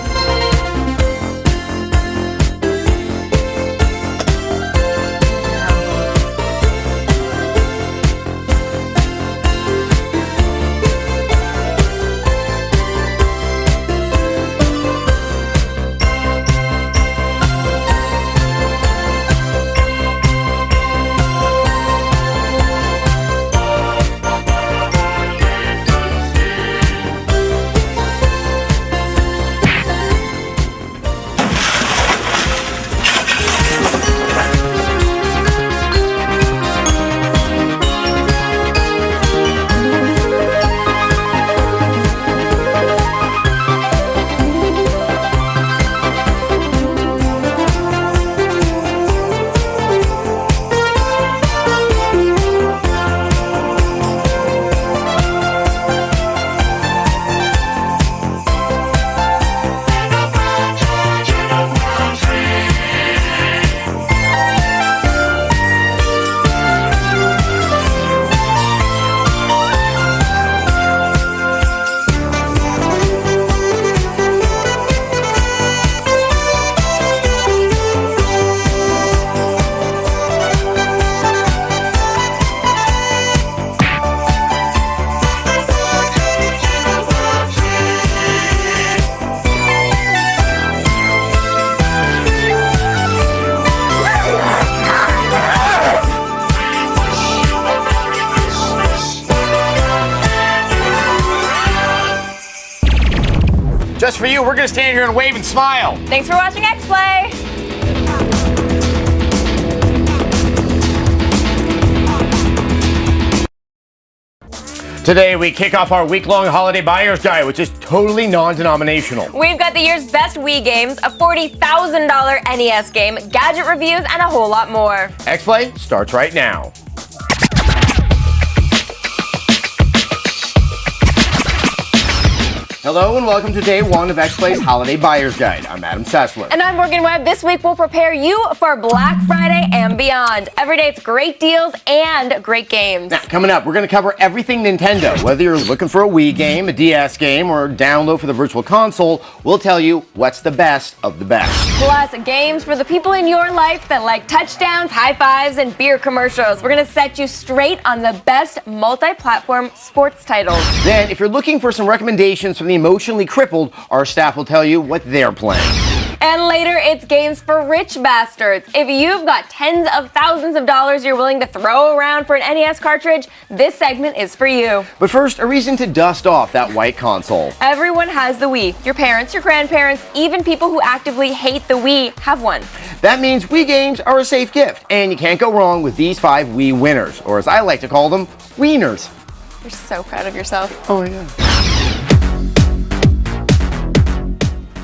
Just for you, we're gonna stand here and wave and smile. Thanks for watching X-Play. Today, we kick off our week-long holiday buyer's guide, which is totally non-denominational. We've got the year's best Wii games, a $40,000 NES game, gadget reviews, and a whole lot more. X-Play starts right now. Hello and welcome to day one of X-Play's Holiday Buyer's Guide. I'm Adam Sessler. And I'm Morgan Webb. This week we'll prepare you for Black Friday and beyond. Every day it's great deals and great games. Now, coming up, we're going to cover everything Nintendo. Whether you're looking for a Wii game, a DS game, or download for the Virtual Console, we'll tell you what's the best of the best. Plus, games for the people in your life that like touchdowns, high fives, and beer commercials. We're going to set you straight on the best multi-platform sports titles. Then, if you're looking for some recommendations from the emotionally crippled, our staff will tell you what they're playing. And later, it's games for rich bastards. If you've got tens of thousands of dollars you're willing to throw around for an NES cartridge, this segment is for you. But first, a reason to dust off that white console. Everyone has the Wii. Your parents, your grandparents, even people who actively hate the Wii have one. That means Wii games are a safe gift, and you can't go wrong with these 5 Wii winners, or as I like to call them, Wieners. You're so proud of yourself. Oh, yeah.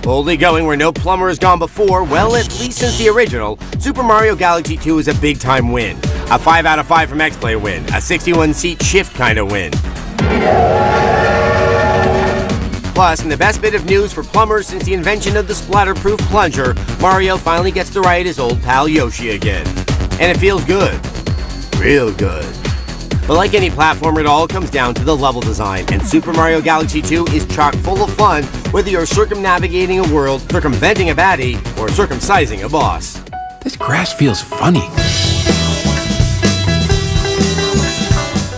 Boldly going where no plumber has gone before, well, at least since the original, Super Mario Galaxy 2 is a big-time win. A 5 out of 5 from X-Play win. A 61-seat shift kind of win. Plus, in the best bit of news for plumbers since the invention of the splatterproof plunger, Mario finally gets to ride his old pal Yoshi again. And it feels good. Real good. But like any platformer, it all comes down to the level design, and Super Mario Galaxy 2 is chock full of fun, whether you're circumnavigating a world, circumventing a baddie, or circumcising a boss. This grass feels funny.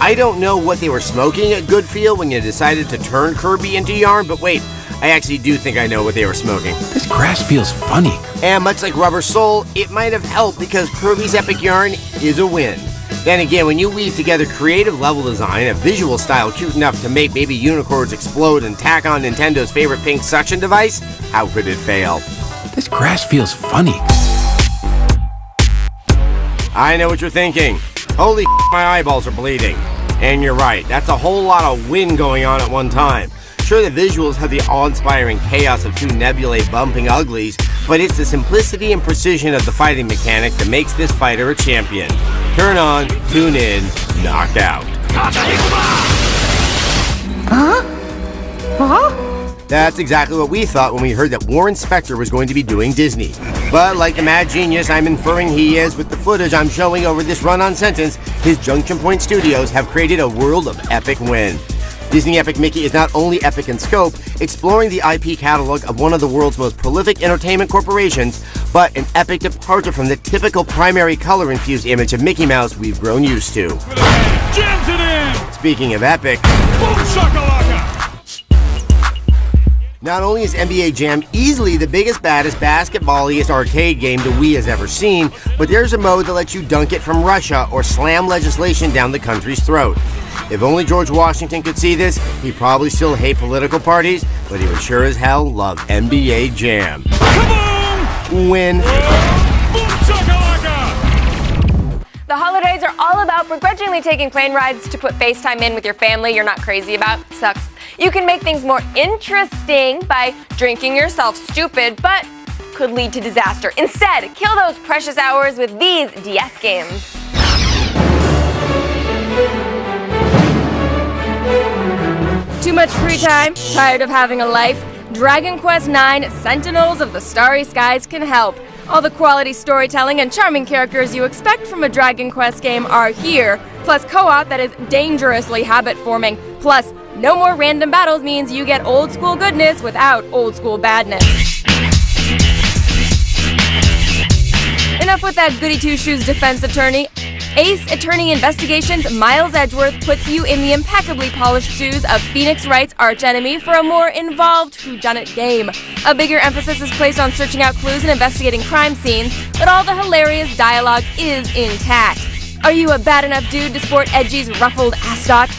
I don't know what they were smoking at Goodfield when you decided to turn Kirby into yarn, but wait, I actually do think I know what they were smoking. This grass feels funny. And much like Rubber Soul, it might have helped because Kirby's epic yarn is a win. Then again, when you weave together creative level design, a visual style cute enough to make baby unicorns explode, and tack on Nintendo's favorite pink suction device, how could it fail? This grass feels funny. I know what you're thinking. Holy my eyeballs are bleeding. And you're right, that's a whole lot of wind going on at one time. Sure, the visuals have the awe-inspiring chaos of two nebulae bumping uglies, but it's the simplicity and precision of the fighting mechanics that makes this fighter a champion. Turn on, tune in, knocked out. That's exactly what we thought when we heard that Warren Spector was going to be doing Disney. But like the mad genius I'm inferring he is with the footage I'm showing over this run-on sentence, his Junction Point Studios have created a world of epic win. Disney Epic Mickey is not only epic in scope, exploring the IP catalog of one of the world's most prolific entertainment corporations, but an epic departure from the typical primary color-infused image of Mickey Mouse we've grown used to. Jams it in! Speaking of epic, Boom shakalaka! not only is NBA Jam easily the biggest, baddest, basketballiest arcade game the Wii has ever seen, but there's a mode that lets you dunk it from Russia or slam legislation down the country's throat. If only George Washington could see this, he'd probably still hate political parties, but he would sure as hell love NBA Jam. Win. The holidays are all about begrudgingly taking plane rides to put FaceTime in with your family you're not crazy about. Sucks. You can make things more interesting by drinking yourself stupid, but could lead to disaster. Instead, kill those precious hours with these DS games. Too much free time? Tired of having a life? Dragon Quest IX Sentinels of the Starry Skies can help. All the quality storytelling and charming characters you expect from a Dragon Quest game are here, plus co-op that is dangerously habit-forming. Plus, no more random battles means you get old-school goodness without old-school badness. Enough with that goody-two-shoes defense attorney. Ace Attorney Investigations' Miles Edgeworth puts you in the impeccably polished shoes of Phoenix Wright's archenemy for a more involved whodunit game. A bigger emphasis is placed on searching out clues and investigating crime scenes, but all the hilarious dialogue is intact. Are you a bad enough dude to sport Edgy's ruffled ascot?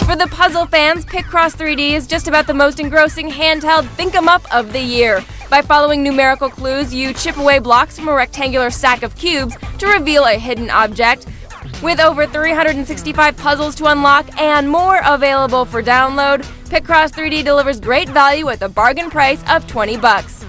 For the puzzle fans, Picross 3D is just about the most engrossing handheld think-em-up of the year. By following numerical clues, you chip away blocks from a rectangular stack of cubes to reveal a hidden object. With over 365 puzzles to unlock and more available for download, Picross 3D delivers great value at the bargain price of $20.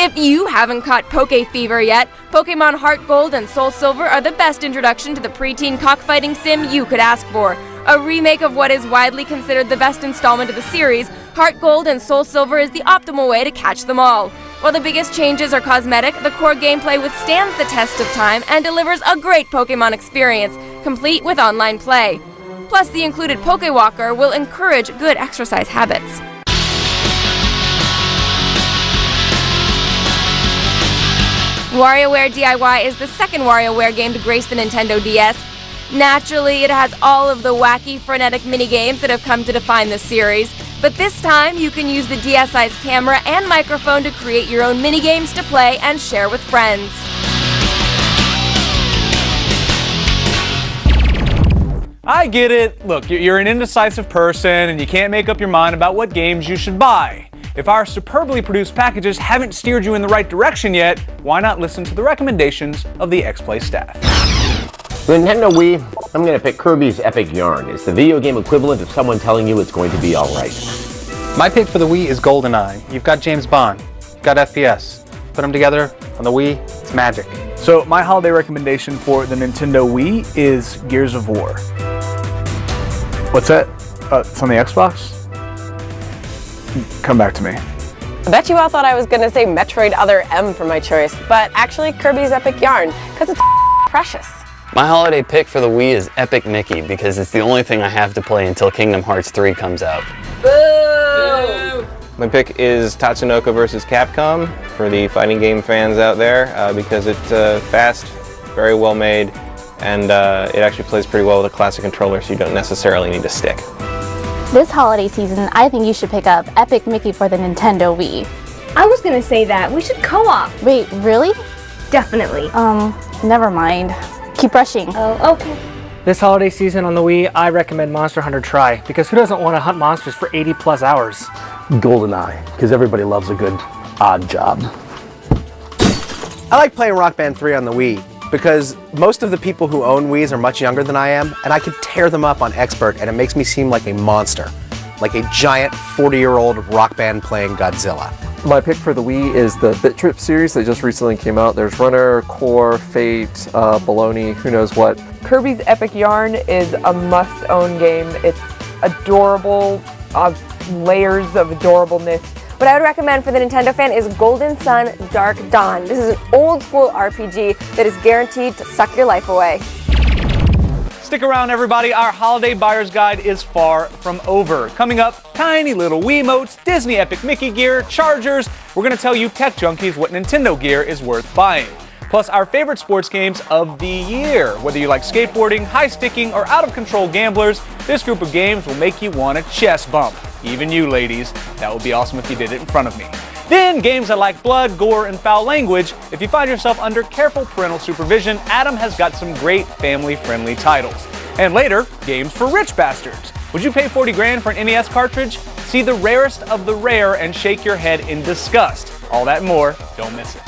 If you haven't caught Poke Fever yet, Pokemon Heart Gold and Soul Silver are the best introduction to the preteen cockfighting sim you could ask for. A remake of what is widely considered the best installment of the series, Heart Gold and Soul Silver is the optimal way to catch them all. While the biggest changes are cosmetic, the core gameplay withstands the test of time and delivers a great Pokemon experience, complete with online play. Plus, the included Pokewalker will encourage good exercise habits. WarioWare DIY is the second WarioWare game to grace the Nintendo DS. Naturally, it has all of the wacky, frenetic minigames that have come to define the series, but this time you can use the DSi's camera and microphone to create your own minigames to play and share with friends. I get it. Look, you're an indecisive person and you can't make up your mind about what games you should buy. If our superbly produced packages haven't steered you in the right direction yet, why not listen to the recommendations of the X-Play staff? For the Nintendo Wii, I'm going to pick Kirby's Epic Yarn. It's the video game equivalent of someone telling you it's going to be alright. My pick for the Wii is GoldenEye. You've got James Bond, you've got FPS. Put them together on the Wii, it's magic. So my holiday recommendation for the Nintendo Wii is Gears of War. What's that? It's on the Xbox? Come back to me. I bet you all thought I was going to say Metroid Other M for my choice, but actually Kirby's Epic Yarn, because it's precious. My holiday pick for the Wii is Epic Mickey because it's the only thing I have to play until Kingdom Hearts 3 comes out. Boo! My pick is Tatsunoko vs. Capcom for the fighting game fans out there because it's fast, very well made, and it actually plays pretty well with a classic controller, so you don't necessarily need a stick. This holiday season, I think you should pick up Epic Mickey for the Nintendo Wii. I was gonna say that. We should co-op. Wait, really? Definitely. Never mind. Keep rushing. Oh, okay. This holiday season on the Wii, I recommend Monster Hunter Tri, because who doesn't want to hunt monsters for 80+ hours? GoldenEye, because everybody loves a good odd job. I like playing Rock Band 3 on the Wii because most of the people who own Wiis are much younger than I am, and I could tear them up on Expert, and it makes me seem like a monster, like a giant 40-year-old Rock Band playing Godzilla. My pick for the Wii is the Bit Trip series that just recently came out. There's Runner, Core, Fate, Baloney, who knows what. Kirby's Epic Yarn is a must-own game. It's adorable, layers of adorableness. What I would recommend for the Nintendo fan is Golden Sun Dark Dawn. This is an old school RPG that is guaranteed to suck your life away. Stick around, everybody. Our holiday buyer's guide is far from over. Coming up, tiny little Wiimotes, Disney Epic Mickey gear, chargers. We're going to tell you tech junkies what Nintendo gear is worth buying. Plus, our favorite sports games of the year. Whether you like skateboarding, high-sticking, or out-of-control gamblers, this group of games will make you want a chest bump. Even you, ladies. That would be awesome if you did it in front of me. Then, games that like blood, gore, and foul language. If you find yourself under careful parental supervision, Adam has got some great family-friendly titles. And later, games for rich bastards. Would you pay 40 grand for an NES cartridge? See the rarest of the rare and shake your head in disgust. All that and more, don't miss it.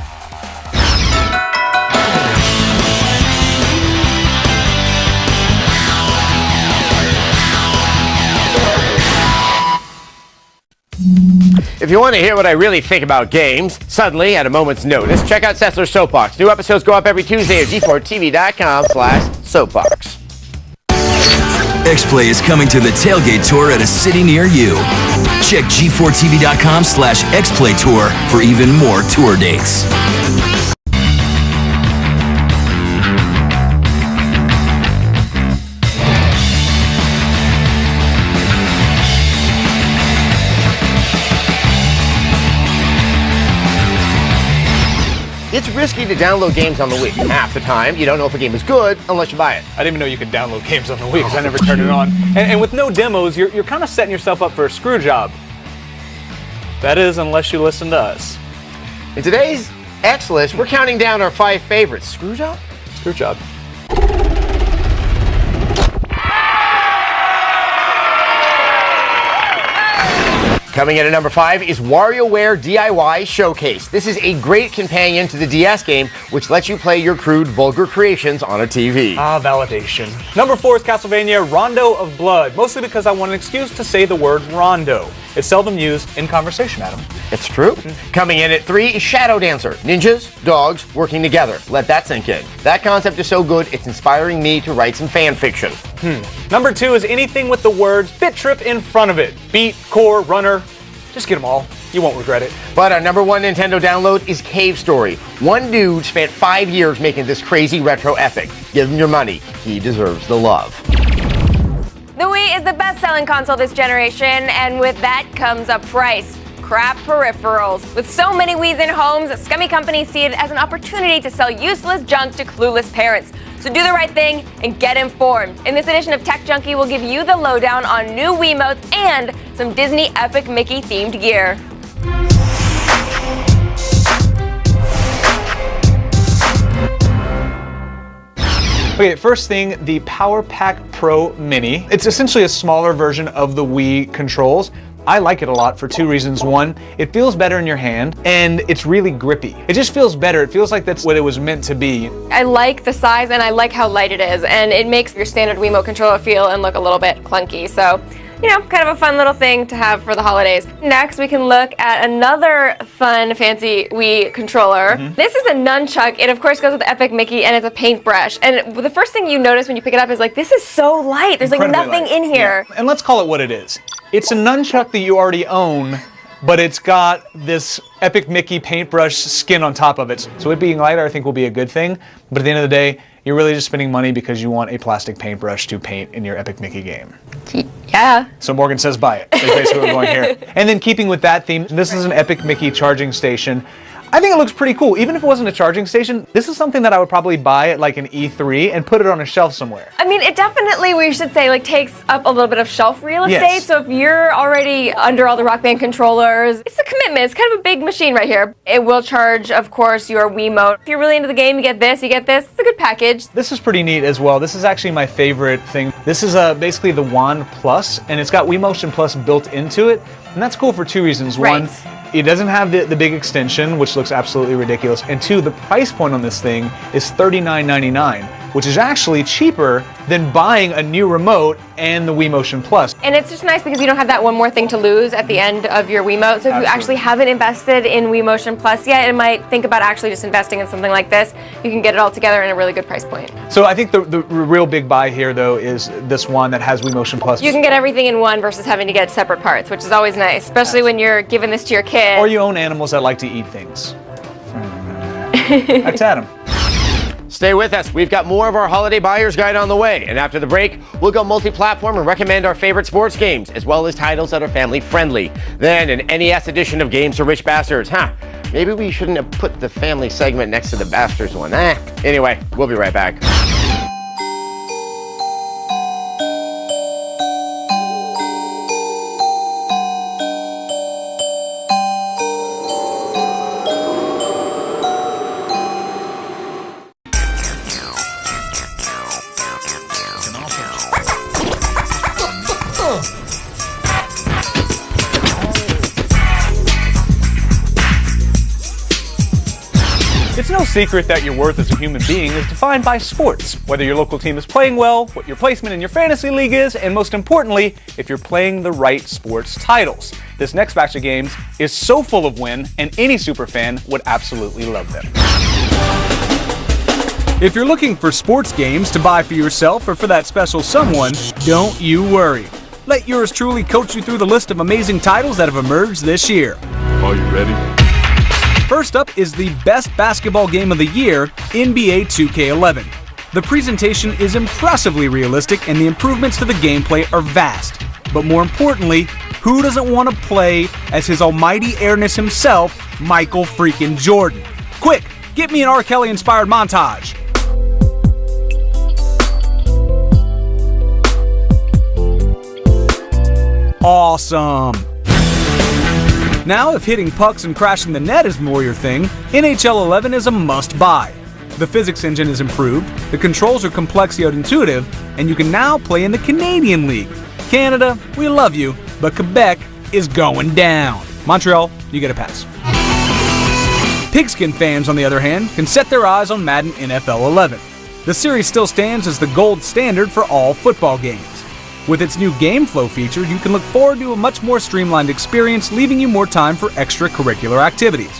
If you want to hear what I really think about games, suddenly, at a moment's notice, check out Sessler's Soapbox. New episodes go up every Tuesday at G4tv.com/soapbox. X-Play is coming to the tailgate tour at a city near you. Check G4tv.com/XPlay Tour for even more tour dates. It's risky to download games on the Wii. Half the time, you don't know if a game is good unless you buy it. I didn't even know you could download games on the Wii because I never turned it on. And with no demos, you're kind of setting yourself up for a screw job. That is, unless you listen to us. In today's X list, we're counting down our 5 favorites. Screw job? Screw job. Coming in at number 5 is WarioWare DIY Showcase. This is a great companion to the DS game, which lets you play your crude, vulgar creations on a TV. Ah, validation. Number 4 is Castlevania Rondo of Blood, mostly because I want an excuse to say the word rondo. It's seldom used in conversation, Adam. It's true. Coming in at 3 is Shadow Dancer. Ninjas, dogs, working together. Let that sink in. That concept is so good, it's inspiring me to write some fan fiction. Number 2 is anything with the words Bit Trip in front of it. Beat, Core, Runner. Just get them all. You won't regret it. But our number 1 Nintendo download is Cave Story. One dude spent 5 years making this crazy retro epic. Give him your money. He deserves the love. The Wii is the best-selling console this generation, and with that comes a price. Crap peripherals. With so many Wiis in homes, scummy companies see it as an opportunity to sell useless junk to clueless parents. So do the right thing and get informed. In this edition of Tech Junkie, we'll give you the lowdown on new Wiimotes and some Disney Epic Mickey themed gear. Okay, first thing, the Power Pack Pro Mini. It's essentially a smaller version of the Wii controls. I like it a lot for 2 reasons. 1, it feels better in your hand, and it's really grippy. It just feels better. It feels like that's what it was meant to be. I like the size, and I like how light it is, and it makes your standard Wiimote controller feel and look a little bit clunky. So, you know, kind of a fun little thing to have for the holidays. Next, we can look at another fun, fancy Wii controller. This is a nunchuck. It, of course, goes with the Epic Mickey, and it's a paintbrush. And the first thing you notice when you pick it up is like, this is so light. There's like nothing in here. Yeah. And let's call it what it is. It's a nunchuck that you already own, but it's got this Epic Mickey paintbrush skin on top of it. So it being lighter, I think, will be a good thing. But at the end of the day, you're really just spending money because you want a plastic paintbrush to paint in your Epic Mickey game. Yeah. So Morgan says buy it. That's basically what we're going here. And then keeping with that theme, this is an Epic Mickey charging station. I think it looks pretty cool. Even if it wasn't a charging station, this is something that I would probably buy at like an E3 and put it on a shelf somewhere. I mean, it definitely, we should say, like takes up a little bit of shelf real estate. Yes. So if you're already under all the Rock Band controllers, it's a commitment. It's kind of a big machine right here. It will charge, of course, your Wiimote. If you're really into the game, you get this, you get this. It's a good package. This is pretty neat as well. This is actually my favorite thing. This is basically the Wand Plus, and it's got Wii Motion Plus built into it. And that's cool for two reasons. Right. One, it doesn't have the big extension, which looks absolutely ridiculous. And two, the price point on this thing is $39.99, which is actually cheaper than buying a new remote and the Wii Motion Plus. And it's just nice because you don't have that one more thing to lose at the end of your Wiimote. So if you actually haven't invested in Wii Motion Plus yet and might think about actually just investing in something like this, you can get it all together in a really good price point. So I think the real big buy here, though, is this one that has Wii Motion Plus. You can get everything in one versus having to get separate parts, which is always nice, especially when you're giving this to your kid. Or you own animals that like to eat things. That's Adam. Stay with us. We've got more of our holiday buyer's guide on the way. And after the break, we'll go multi-platform and recommend our favorite sports games, as well as titles that are family friendly. Then an NES edition of Games for Rich Bastards. Maybe we shouldn't have put the family segment next to the Bastards one. Anyway, we'll be right back. It's no secret that your worth as a human being is defined by sports. Whether your local team is playing well, what your placement in your fantasy league is, and most importantly, if you're playing the right sports titles. This next batch of games is so full of win, and any superfan would absolutely love them. If you're looking for sports games to buy for yourself or for that special someone, don't you worry. Let yours truly coach you through the list of amazing titles that have emerged this year. Are you ready? First up is the best basketball game of the year, NBA 2K11. The presentation is impressively realistic and the improvements to the gameplay are vast. But more importantly, who doesn't want to play as his almighty airness himself, Michael freaking Jordan? Quick, get me an R. Kelly inspired montage. Awesome. Now, if hitting pucks and crashing the net is more your thing, NHL 11 is a must-buy. The physics engine is improved, the controls are complex yet intuitive, and you can now play in the Canadian League. Canada, we love you, but Quebec is going down. Montreal, you get a pass. Pigskin fans, on the other hand, can set their eyes on Madden NFL 11. The series still stands as the gold standard for all football games. With its new game flow feature, you can look forward to a much more streamlined experience, leaving you more time for extracurricular activities.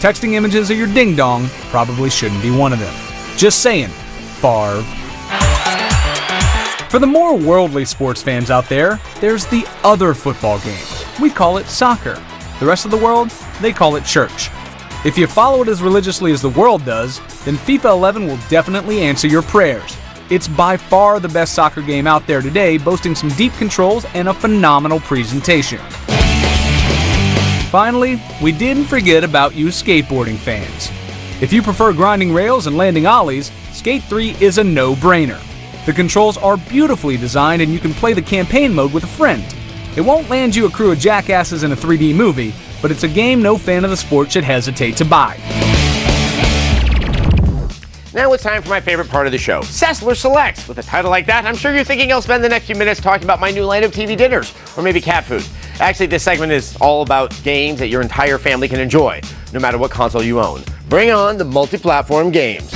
Texting images of your ding-dong probably shouldn't be one of them. Just saying, Favre. For the more worldly sports fans out there, there's the other football game. We call it soccer. The rest of the world, they call it church. If you follow it as religiously as the world does, then FIFA 11 will definitely answer your prayers. It's by far the best soccer game out there today, boasting some deep controls and a phenomenal presentation. Finally, we didn't forget about you skateboarding fans. If you prefer grinding rails and landing ollies, Skate 3 is a no-brainer. The controls are beautifully designed and you can play the campaign mode with a friend. It won't land you a crew of jackasses in a 3D movie, but it's a game no fan of the sport should hesitate to buy. Now it's time for my favorite part of the show, Sessler Selects. With a title like that, I'm sure you're thinking I'll spend the next few minutes talking about my new line of TV dinners, or maybe cat food. Actually, this segment is all about games that your entire family can enjoy, no matter what console you own. Bring on the multi-platform games.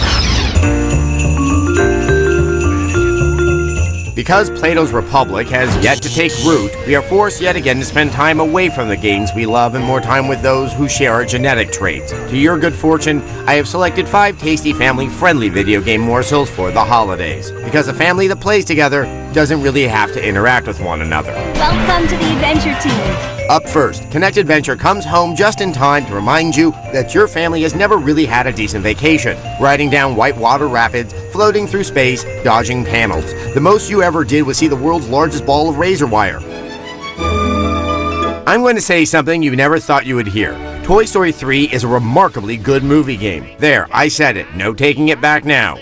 Because Plato's Republic has yet to take root, we are forced yet again to spend time away from the games we love and more time with those who share our genetic traits. To your good fortune, I have selected 5 tasty family-friendly video game morsels for the holidays. Because a family that plays together doesn't really have to interact with one another. Welcome to the Adventure Team. Up first, Connect Adventure comes home just in time to remind you that your family has never really had a decent vacation. Riding down whitewater rapids, floating through space, dodging panels. The most you ever did was see the world's largest ball of razor wire. I'm going to say something you never thought you would hear. Toy Story 3 is a remarkably good movie game. There, I said it. No taking it back now.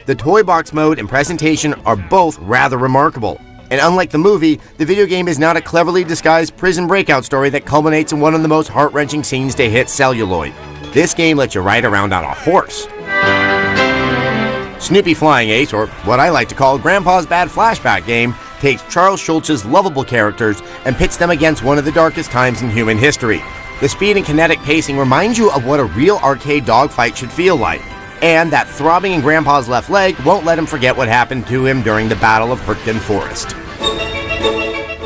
The toy box mode and presentation are both rather remarkable. And unlike the movie, the video game is not a cleverly disguised prison breakout story that culminates in one of the most heart-wrenching scenes to hit celluloid. This game lets you ride around on a horse. Snoopy Flying Ace, or what I like to call Grandpa's Bad Flashback Game, takes Charles Schulz's lovable characters and pits them against one of the darkest times in human history. The speed and kinetic pacing reminds you of what a real arcade dogfight should feel like. And that throbbing in Grandpa's left leg won't let him forget what happened to him during the Battle of Hurtgen Forest.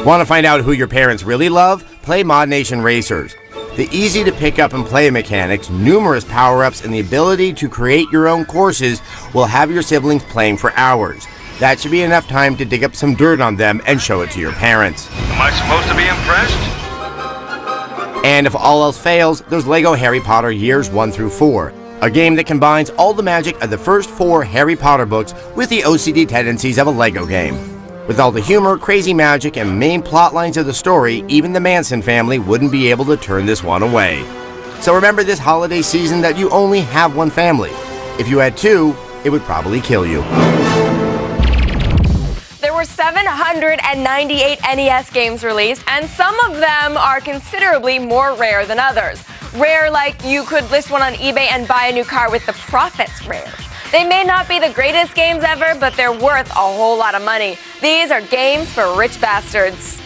Want to find out who your parents really love? Play Mod Nation Racers. The easy to pick up and play mechanics, numerous power-ups, and the ability to create your own courses will have your siblings playing for hours. That should be enough time to dig up some dirt on them and show it to your parents. Am I supposed to be impressed? And if all else fails, there's LEGO Harry Potter Years 1 through 4, a game that combines all the magic of the first 4 Harry Potter books with the OCD tendencies of a LEGO game. With all the humor, crazy magic, and main plot lines of the story, even the Manson family wouldn't be able to turn this one away. So remember this holiday season that you only have one family. If you had 2, it would probably kill you. There were 798 NES games released, and some of them are considerably more rare than others. Rare like you could list one on eBay and buy a new car with the profits rare. They may not be the greatest games ever, but they're worth a whole lot of money. These are games for rich bastards.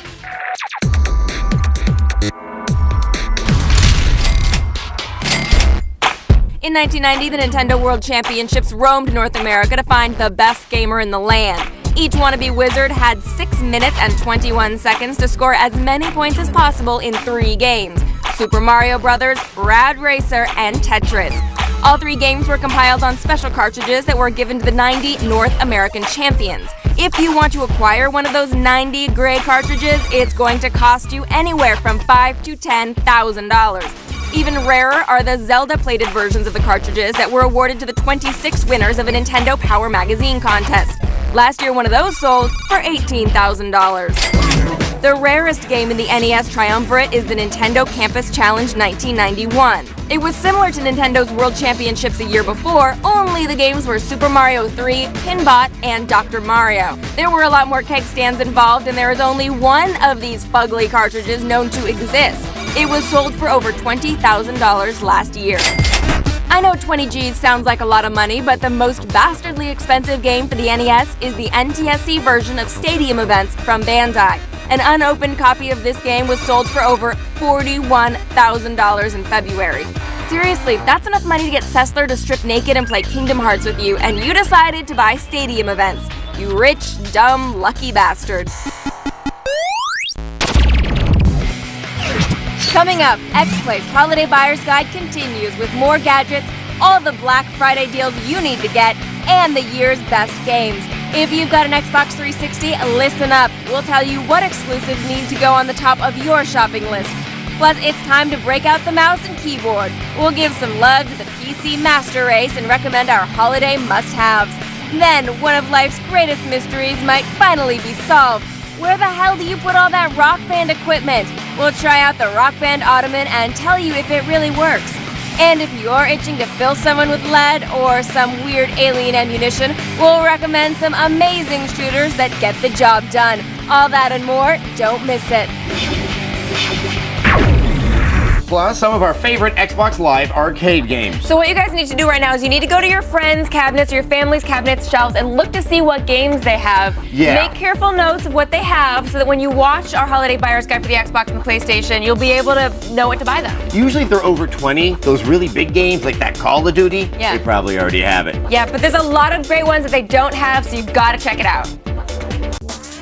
In 1990, the Nintendo World Championships roamed North America to find the best gamer in the land. Each wannabe wizard had 6 minutes and 21 seconds to score as many points as possible in 3 games: Super Mario Bros., Rad Racer, and Tetris. All 3 games were compiled on special cartridges that were given to the 90 North American champions. If you want to acquire one of those 90 gray cartridges, it's going to cost you anywhere from $5,000 to $10,000. Even rarer are the Zelda-plated versions of the cartridges that were awarded to the 26 winners of a Nintendo Power Magazine contest. Last year, one of those sold for $18,000. The rarest game in the NES Triumvirate is the Nintendo Campus Challenge 1991. It was similar to Nintendo's World Championships a year before, only the games were Super Mario 3, Pinbot, and Dr. Mario. There were a lot more keg stands involved, and there is only one of these fugly cartridges known to exist. It was sold for over $20,000 last year. I know 20 G's sounds like a lot of money, but the most bastardly expensive game for the NES is the NTSC version of Stadium Events from Bandai. An unopened copy of this game was sold for over $41,000 in February. Seriously, that's enough money to get Sessler to strip naked and play Kingdom Hearts with you, and you decided to buy Stadium Events. You rich, dumb, lucky bastard. Coming up, X-Play's Holiday Buyer's Guide continues with more gadgets, all the Black Friday deals you need to get, and the year's best games. If you've got an Xbox 360, listen up. We'll tell you what exclusives need to go on the top of your shopping list. Plus, it's time to break out the mouse and keyboard. We'll give some love to the PC Master Race and recommend our holiday must-haves. Then, one of life's greatest mysteries might finally be solved. Where the hell do you put all that Rock Band equipment? We'll try out the Rock Band Ottoman and tell you if it really works. And if you're itching to fill someone with lead or some weird alien ammunition, we'll recommend some amazing shooters that get the job done. All that and more, don't miss it. Plus, some of our favorite Xbox Live arcade games. So what you guys need to do right now is you need to go to your friends' cabinets or your family's cabinets shelves and look to see what games they have. Yeah. Make careful notes of what they have so that when you watch our Holiday Buyer's Guide for the Xbox and the PlayStation, you'll be able to know what to buy them. Usually if they're over 20, those really big games like that Call of Duty, Yeah. they probably already have it. Yeah, but there's a lot of great ones that they don't have, so you've got to check it out.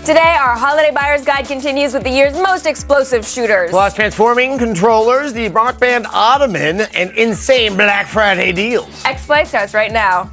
Today, our Holiday Buyer's Guide continues with the year's most explosive shooters. Plus transforming controllers, the Rock Band Ottoman, and insane Black Friday deals. X-Play starts right now.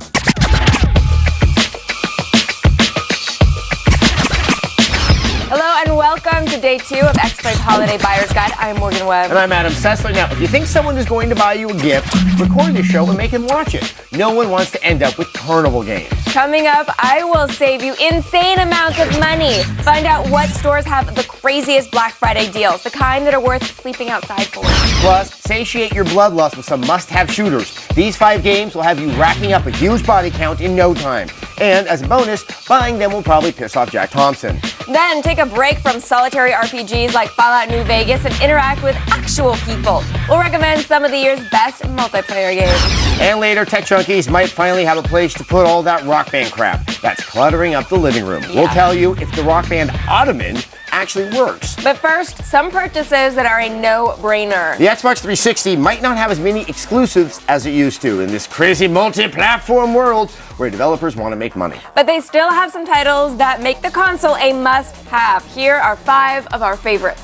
Hello and welcome to day 2 of X-Play's Holiday Buyer's Guide. I'm Morgan Webb. And I'm Adam Sessler. Now, if you think someone is going to buy you a gift, record the show and make him watch it. No one wants to end up with carnival games. Coming up, I will save you insane amounts of money. Find out what stores have the craziest Black Friday deals, the kind that are worth sleeping outside for. Plus, satiate your bloodlust with some must-have shooters. These 5 games will have you racking up a huge body count in no time. And as a bonus, buying them will probably piss off Jack Thompson. Then take a break from solitary RPGs like Fallout New Vegas and interact with actual people. We'll recommend some of the year's best multiplayer games. And later, tech junkies might finally have a place to put all that Rock Band crap that's cluttering up the living room. We'll tell you if the Rock Band Ottoman actually works. But first, some purchases that are a no-brainer. The Xbox 360 might not have as many exclusives as it used to in this crazy multi-platform world where developers want to make money. But they still have some titles that make the console a must-have. Here are 5 of our favorites.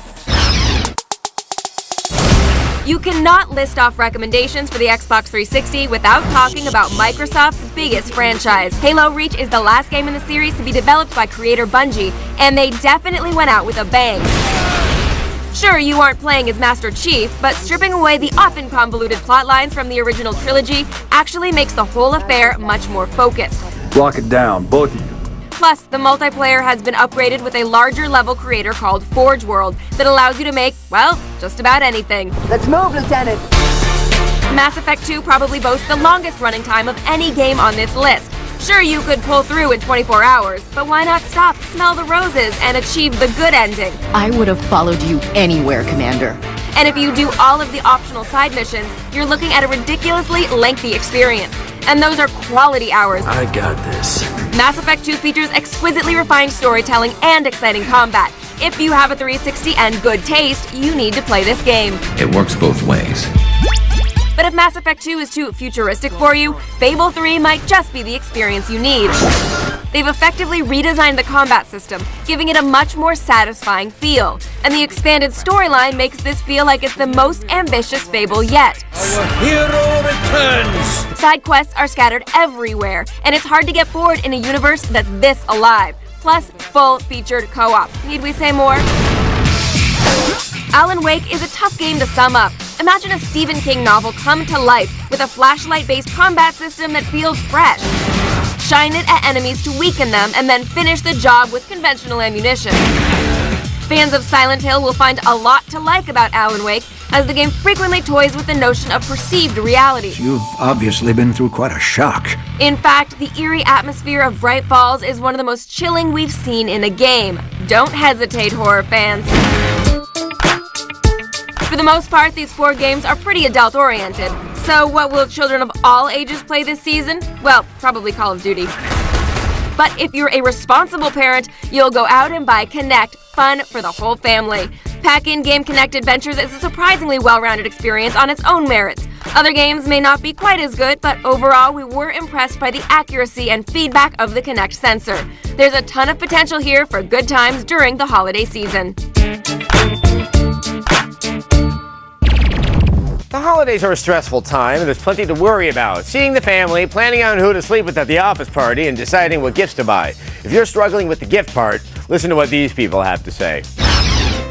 You cannot list off recommendations for the Xbox 360 without talking about Microsoft's biggest franchise. Halo Reach is the last game in the series to be developed by creator Bungie, and they definitely went out with a bang. Sure, you aren't playing as Master Chief, but stripping away the often convoluted plot lines from the original trilogy actually makes the whole affair much more focused. Lock it down, both of you. Plus, the multiplayer has been upgraded with a larger level creator called Forge World that allows you to make, well, just about anything. Let's move, Lieutenant! Mass Effect 2 probably boasts the longest running time of any game on this list. Sure, you could pull through in 24 hours, but why not stop, smell the roses, and achieve the good ending? I would have followed you anywhere, Commander. And if you do all of the optional side missions, you're looking at a ridiculously lengthy experience. And those are quality hours. I got this. Mass Effect 2 features exquisitely refined storytelling and exciting combat. If you have a 360 and good taste, you need to play this game. It works both ways. But if Mass Effect 2 is too futuristic for you, Fable 3 might just be the experience you need. They've effectively redesigned the combat system, giving it a much more satisfying feel. And the expanded storyline makes this feel like it's the most ambitious Fable yet. Our hero returns! Side quests are scattered everywhere, and it's hard to get bored in a universe that's this alive. Plus, full featured co-op. Need we say more? Alan Wake is a tough game to sum up. Imagine a Stephen King novel come to life with a flashlight-based combat system that feels fresh. Shine it at enemies to weaken them, and then finish the job with conventional ammunition. Fans of Silent Hill will find a lot to like about Alan Wake, as the game frequently toys with the notion of perceived reality. You've obviously been through quite a shock. In fact, the eerie atmosphere of Bright Falls is one of the most chilling we've seen in a game. Don't hesitate, horror fans. For the most part, these 4 games are pretty adult-oriented. So what will children of all ages play this season? Well, probably Call of Duty. But if you're a responsible parent, you'll go out and buy Connect, fun for the whole family. Pack in Game Connect Adventures is a surprisingly well-rounded experience on its own merits. Other games may not be quite as good, but overall we were impressed by the accuracy and feedback of the Connect sensor. There's a ton of potential here for good times during the holiday season. The holidays are a stressful time, and there's plenty to worry about. Seeing the family, planning on who to sleep with at the office party, and deciding what gifts to buy. If you're struggling with the gift part, listen to what these people have to say.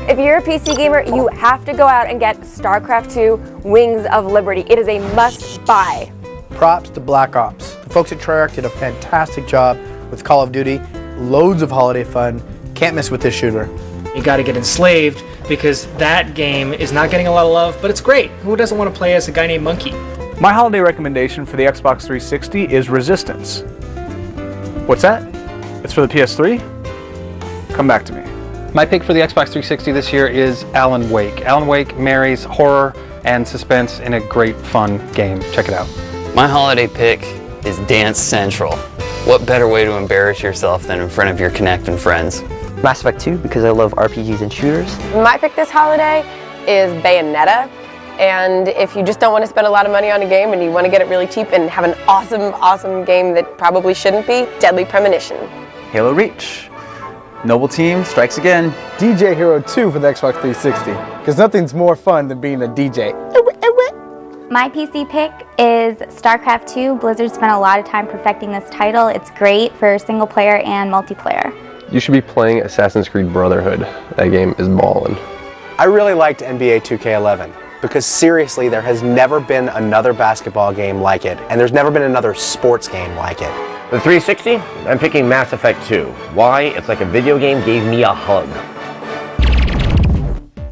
If you're a PC gamer, you have to go out and get StarCraft 2 Wings of Liberty. It is a must-buy. Props to Black Ops. The folks at Treyarch did a fantastic job with Call of Duty. Loads of holiday fun. Can't miss with this shooter. You gotta get Enslaved, because that game is not getting a lot of love, but it's great. Who doesn't want to play as a guy named Monkey? My holiday recommendation for the Xbox 360 is Resistance. What's that? It's for the PS3? Come back to me. My pick for the Xbox 360 this year is Alan Wake. Alan Wake marries horror and suspense in a great, fun game. Check it out. My holiday pick is Dance Central. What better way to embarrass yourself than in front of your Connect and friends? Mass Effect 2 because I love RPGs and shooters. My pick this holiday is Bayonetta. And if you just don't want to spend a lot of money on a game and you want to get it really cheap and have an awesome, awesome game that probably shouldn't be, Deadly Premonition. Halo Reach. Noble Team strikes again. DJ Hero 2 for the Xbox 360. Because nothing's more fun than being a DJ. My PC pick is StarCraft 2. Blizzard spent a lot of time perfecting this title. It's great for single player and multiplayer. You should be playing Assassin's Creed Brotherhood. That game is ballin'. I really liked NBA 2K11 because seriously, there has never been another basketball game like it, and there's never been another sports game like it. The 360, I'm picking Mass Effect 2. Why? It's like a video game gave me a hug.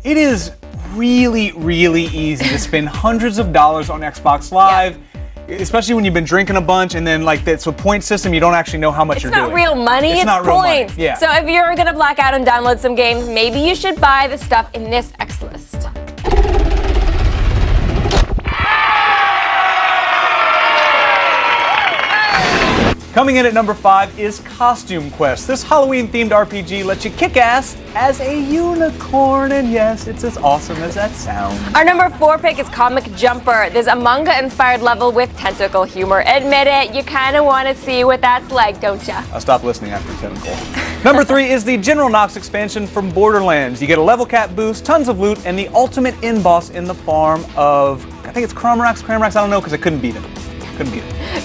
It is really, really easy to spend hundreds of dollars on Xbox Live. Yeah. Especially when you've been drinking a bunch and then like it's a point system, you don't actually know how much you're doing. It's not real money, it's not points. Real money. Yeah. So if you're gonna black out and download some games, maybe you should buy the stuff in this X list. Coming in at number 5 is Costume Quest. This Halloween-themed RPG lets you kick ass as a unicorn, and yes, it's as awesome as that sounds. Our number 4 pick is Comic Jumper. There's a manga-inspired level with tentacle humor. Admit it, you kind of want to see what that's like, don't ya? I'll stop listening after tentacle. Number 3 is the General Knox expansion from Borderlands. You get a level cap boost, tons of loot, and the ultimate in-boss in the form of, I think it's Cramrax, I don't know because I couldn't beat him.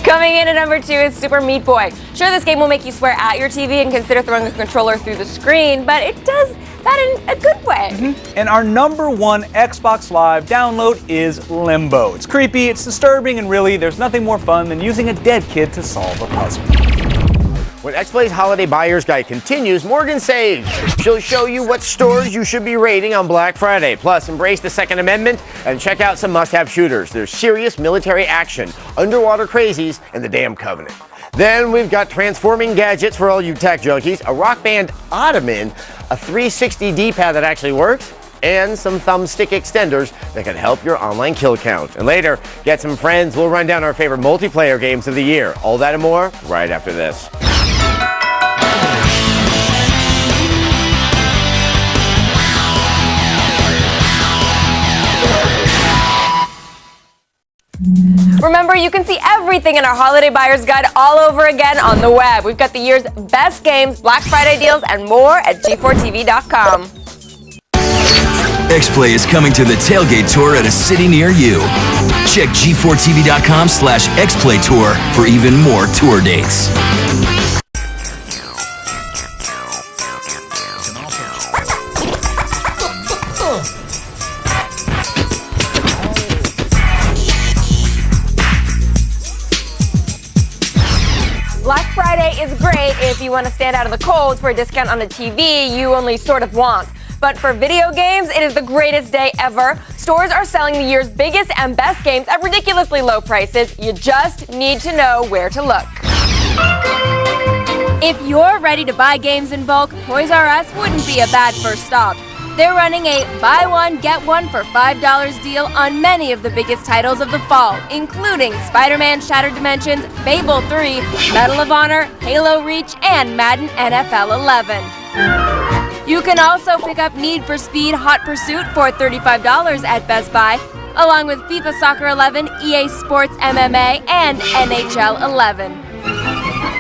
Coming in at number 2 is Super Meat Boy. Sure, this game will make you swear at your TV and consider throwing a controller through the screen, but it does that in a good way. And our number 1 Xbox Live download is Limbo. It's creepy, it's disturbing, and really, there's nothing more fun than using a dead kid to solve a puzzle. When XPlay's Holiday Buyer's Guide continues, Morgan saves. She'll show you what stores you should be raiding on Black Friday. Plus, embrace the Second Amendment and check out some must-have shooters. There's serious military action, underwater crazies, and the Damn Covenant. Then we've got transforming gadgets for all you tech junkies, a Rock Band Ottoman, a 360 D-pad that actually works, and some thumbstick extenders that can help your online kill count. And later, get some friends. We'll run down our favorite multiplayer games of the year. All that and more right after this. Remember, you can see everything in our Holiday Buyer's Guide all over again on the web. We've got the year's best games, Black Friday deals, and more at G4tv.com. XPlay is coming to the tailgate tour at a city near you. Check G4tv.com/XPlay Tour for even more tour dates. Black Friday is great if you want to stand out of the cold for a discount on a TV you only sort of want. But for video games, it is the greatest day ever. Stores are selling the year's biggest and best games at ridiculously low prices. You just need to know where to look. If you're ready to buy games in bulk, Toys R Us wouldn't be a bad first stop. They're running a buy one, get one for $5 deal on many of the biggest titles of the fall, including Spider-Man Shattered Dimensions, Fable 3, Medal of Honor, Halo Reach, and Madden NFL 11. You can also pick up Need for Speed Hot Pursuit for $35 at Best Buy, along with FIFA Soccer 11, EA Sports MMA, and NHL 11.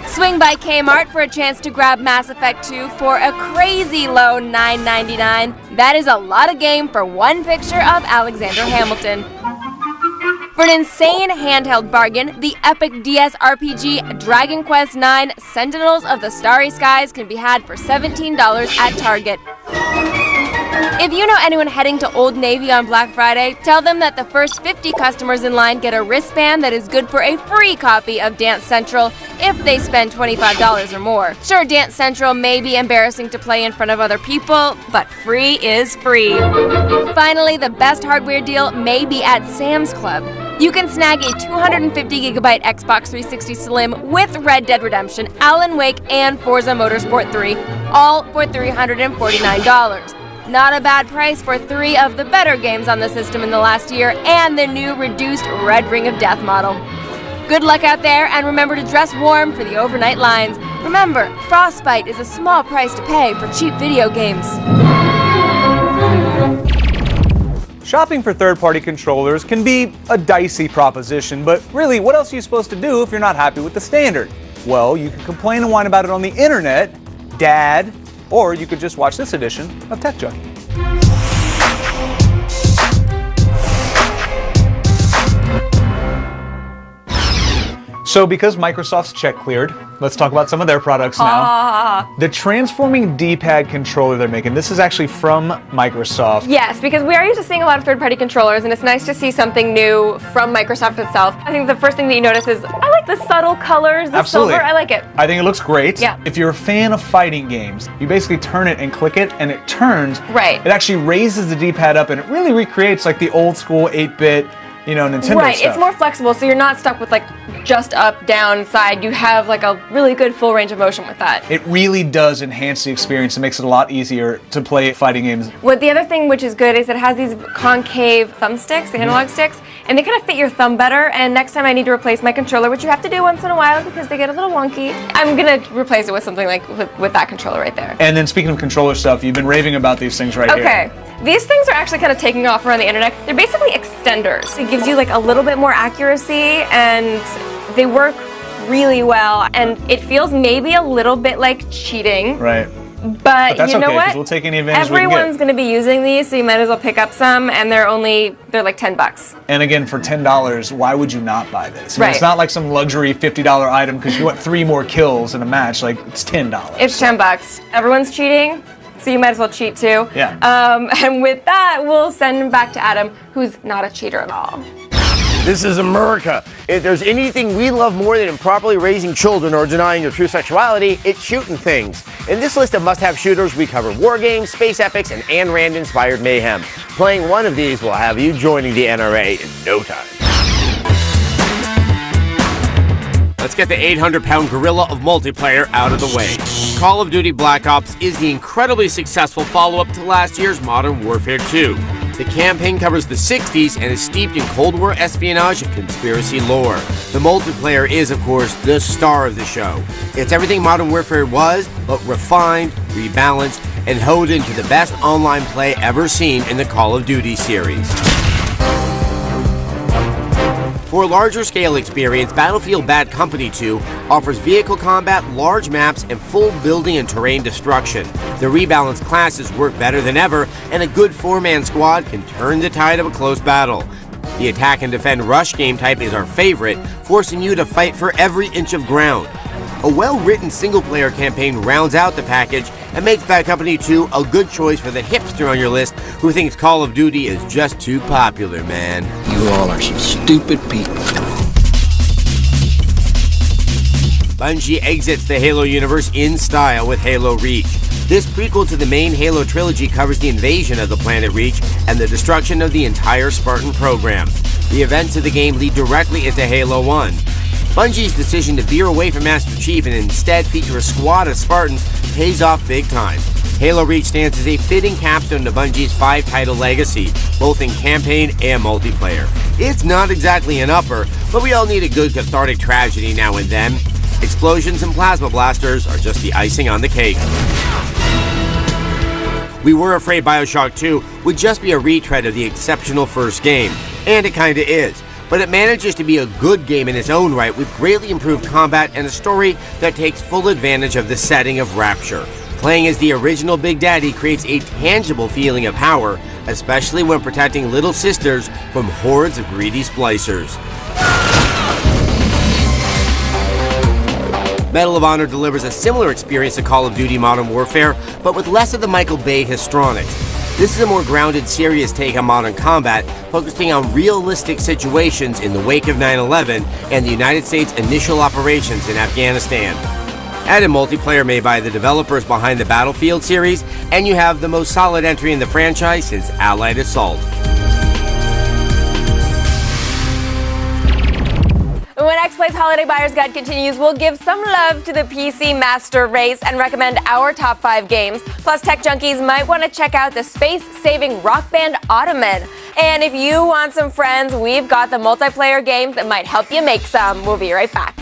Swing by Kmart for a chance to grab Mass Effect 2 for a crazy low $9.99. That is a lot of game for one picture of Alexander Hamilton. For an insane handheld bargain, the epic DS RPG Dragon Quest IX Sentinels of the Starry Skies can be had for $17 at Target. If you know anyone heading to Old Navy on Black Friday, tell them that the first 50 customers in line get a wristband that is good for a free copy of Dance Central if they spend $25 or more. Sure, Dance Central may be embarrassing to play in front of other people, but free is free. Finally, the best hardware deal may be at Sam's Club. You can snag a 250GB Xbox 360 Slim with Red Dead Redemption, Alan Wake, and Forza Motorsport 3, all for $349. Not a bad price for 3 of the better games on the system in the last year and the new reduced Red Ring of Death model. Good luck out there, and remember to dress warm for the overnight lines. Remember, frostbite is a small price to pay for cheap video games. Shopping for third-party controllers can be a dicey proposition, but really, what else are you supposed to do if you're not happy with the standard? Well, you can complain and whine about it on the internet, Dad, or you could just watch this edition of Tech Junkie. So because Microsoft's check cleared, let's talk about some of their products now. The transforming D-pad controller they're making, this is actually from Microsoft. Yes, because we are used to seeing a lot of third-party controllers, and it's nice to see something new from Microsoft itself. I think the first thing that you notice is, I like the subtle colors, the silver, I like it. I think it looks great. Yeah. If you're a fan of fighting games, you basically turn it and click it, and it turns. Right. It actually raises the D-pad up, and it really recreates like the old school 8-bit Nintendo Right, stuff. it's more flexible, so you're not stuck with like just up, down, side. You have like a really good full range of motion with that. It really does enhance the experience. It makes it a lot easier to play fighting games. What the other thing which is good is it has these concave thumbsticks, the analog sticks, and they kind of fit your thumb better. And next time I need to replace my controller, which you have to do once in a while because they get a little wonky, I'm gonna replace it with something like with that controller right there. And then speaking of controller stuff, you've been raving about these things right here. Okay, these things are actually kind of taking off around the internet. They're basically extenders. It gives you like a little bit more accuracy, and they work really well. And it feels maybe a little bit like cheating. Right. But that's you know okay, what? 'cause we'll take any advantage we can Everyone's get. going to be using these, so you might as well pick up some. And they're like $10. And again, for $10, why would you not buy this? I mean, Right. It's not like some luxury $50 item because you want 3 more kills in a match. Like, it's $10. It's $10. Everyone's cheating, so you might as well cheat too. Yeah. And with that, we'll send him back to Adam, who's not a cheater at all. This is America. If there's anything we love more than improperly raising children or denying their true sexuality, it's shooting things. In this list of must-have shooters, we cover war games, space epics, and Ayn Rand-inspired mayhem. Playing one of these will have you joining the NRA in no time. Let's get the 800-pound gorilla of multiplayer out of the way. Call of Duty Black Ops is the incredibly successful follow-up to last year's Modern Warfare 2. The campaign covers the 60s and is steeped in Cold War espionage and conspiracy lore. The multiplayer is, of course, the star of the show. It's everything Modern Warfare was, but refined, rebalanced, and honed into the best online play ever seen in the Call of Duty series. For a larger scale experience, Battlefield Bad Company 2 offers vehicle combat, large maps, and full building and terrain destruction. The rebalanced classes work better than ever, and a good 4-man squad can turn the tide of a close battle. The attack and defend rush game type is our favorite, forcing you to fight for every inch of ground. A well-written single-player campaign rounds out the package and makes Bad Company 2 a good choice for the hipster on your list who thinks Call of Duty is just too popular, man. You all are some stupid people. Bungie exits the Halo universe in style with Halo Reach. This prequel to the main Halo trilogy covers the invasion of the planet Reach and the destruction of the entire Spartan program. The events of the game lead directly into Halo 1. Bungie's decision to veer away from Master Chief and instead feature a squad of Spartans pays off big time. Halo Reach stands as a fitting capstone to Bungie's 5-title legacy, both in campaign and multiplayer. It's not exactly an upper, but we all need a good cathartic tragedy now and then. Explosions and plasma blasters are just the icing on the cake. We were afraid BioShock 2 would just be a retread of the exceptional first game, and it kinda is. But it manages to be a good game in its own right with greatly improved combat and a story that takes full advantage of the setting of Rapture. Playing as the original Big Daddy creates a tangible feeling of power, especially when protecting little sisters from hordes of greedy splicers. Medal of Honor delivers a similar experience to Call of Duty Modern Warfare, but with less of the Michael Bay histrionics. This is a more grounded, serious take on modern combat, focusing on realistic situations in the wake of 9/11 and the United States' initial operations in Afghanistan. Add in multiplayer made by the developers behind the Battlefield series, and you have the most solid entry in the franchise since Allied Assault. When X Play's Holiday Buyer's Guide continues, we'll give some love to the PC Master Race and recommend our top 5 games. Plus, tech junkies might want to check out the space-saving Rock Band Ottoman. And if you want some friends, we've got the multiplayer games that might help you make some. We'll be right back.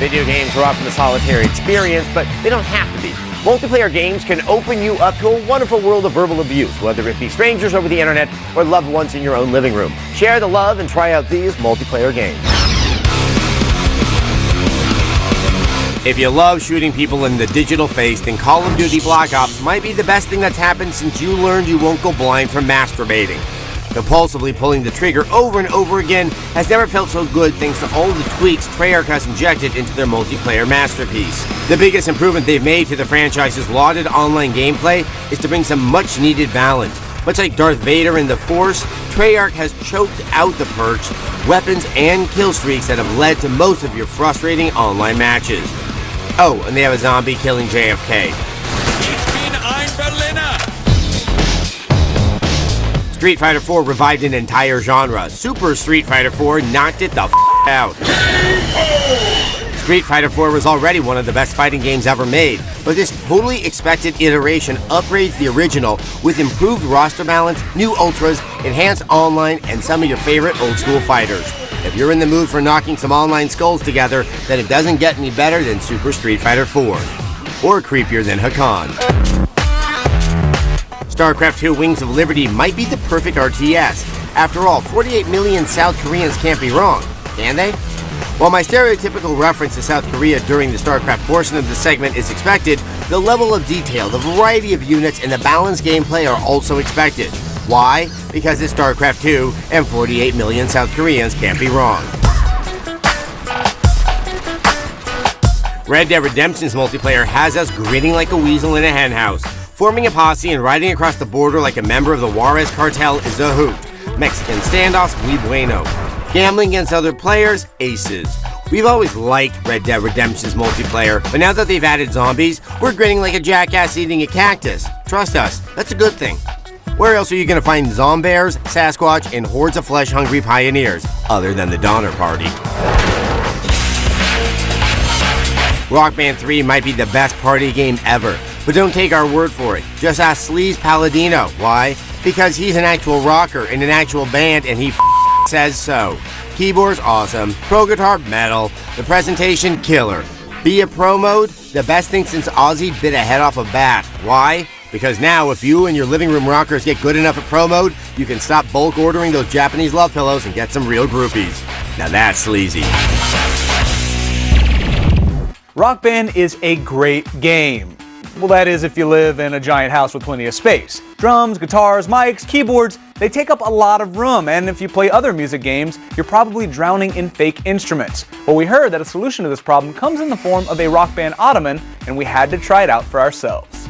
Video games are often a solitary experience, but they don't have to be. Multiplayer games can open you up to a wonderful world of verbal abuse, whether it be strangers over the internet or loved ones in your own living room. Share the love and try out these multiplayer games. If you love shooting people in the digital face, then Call of Duty Black Ops might be the best thing that's happened since you learned you won't go blind from masturbating. Compulsively pulling the trigger over and over again has never felt so good thanks to all the tweaks Treyarch has injected into their multiplayer masterpiece. The biggest improvement they've made to the franchise's lauded online gameplay is to bring some much-needed balance. Much like Darth Vader in The Force, Treyarch has choked out the perks, weapons, and kill streaks that have led to most of your frustrating online matches. Oh, and they have a zombie killing JFK. Street Fighter IV revived an entire genre. Super Street Fighter IV knocked it the out. Street Fighter IV was already one of the best fighting games ever made, but this totally expected iteration upgrades the original with improved roster balance, new ultras, enhanced online, and some of your favorite old school fighters. If you're in the mood for knocking some online skulls together, then it doesn't get any better than Super Street Fighter IV. Or creepier than Hakan. StarCraft 2 Wings of Liberty might be the perfect RTS. After all, 48 million South Koreans can't be wrong, can they? While my stereotypical reference to South Korea during the StarCraft portion of the segment is expected, the level of detail, the variety of units, and the balanced gameplay are also expected. Why? Because it's StarCraft 2, and 48 million South Koreans can't be wrong. Red Dead Redemption's multiplayer has us grinning like a weasel in a henhouse. Forming a posse and riding across the border like a member of the Juarez cartel is a hoot. Mexican standoffs, muy bueno. Gambling against other players, aces. We've always liked Red Dead Redemption's multiplayer, but now that they've added zombies, we're grinning like a jackass eating a cactus. Trust us, that's a good thing. Where else are you going to find zombears, Sasquatch, and hordes of flesh-hungry pioneers, other than the Donner Party? Rock Band 3 might be the best party game ever, but don't take our word for it. Just ask Sleaze Palladino. Why? Because he's an actual rocker in an actual band, and he says so. Keyboard's awesome, pro guitar metal, the presentation killer. Be a pro mode, the best thing since Ozzy bit a head off a bat. Why? Because now if you and your living room rockers get good enough at pro mode, you can stop bulk ordering those Japanese love pillows and get some real groupies. Now that's sleazy. Rock Band is a great game. Well, that is if you live in a giant house with plenty of space. Drums, guitars, mics, keyboards, they take up a lot of room, and if you play other music games, you're probably drowning in fake instruments. Well, we heard that a solution to this problem comes in the form of a Rock Band ottoman, and we had to try it out for ourselves.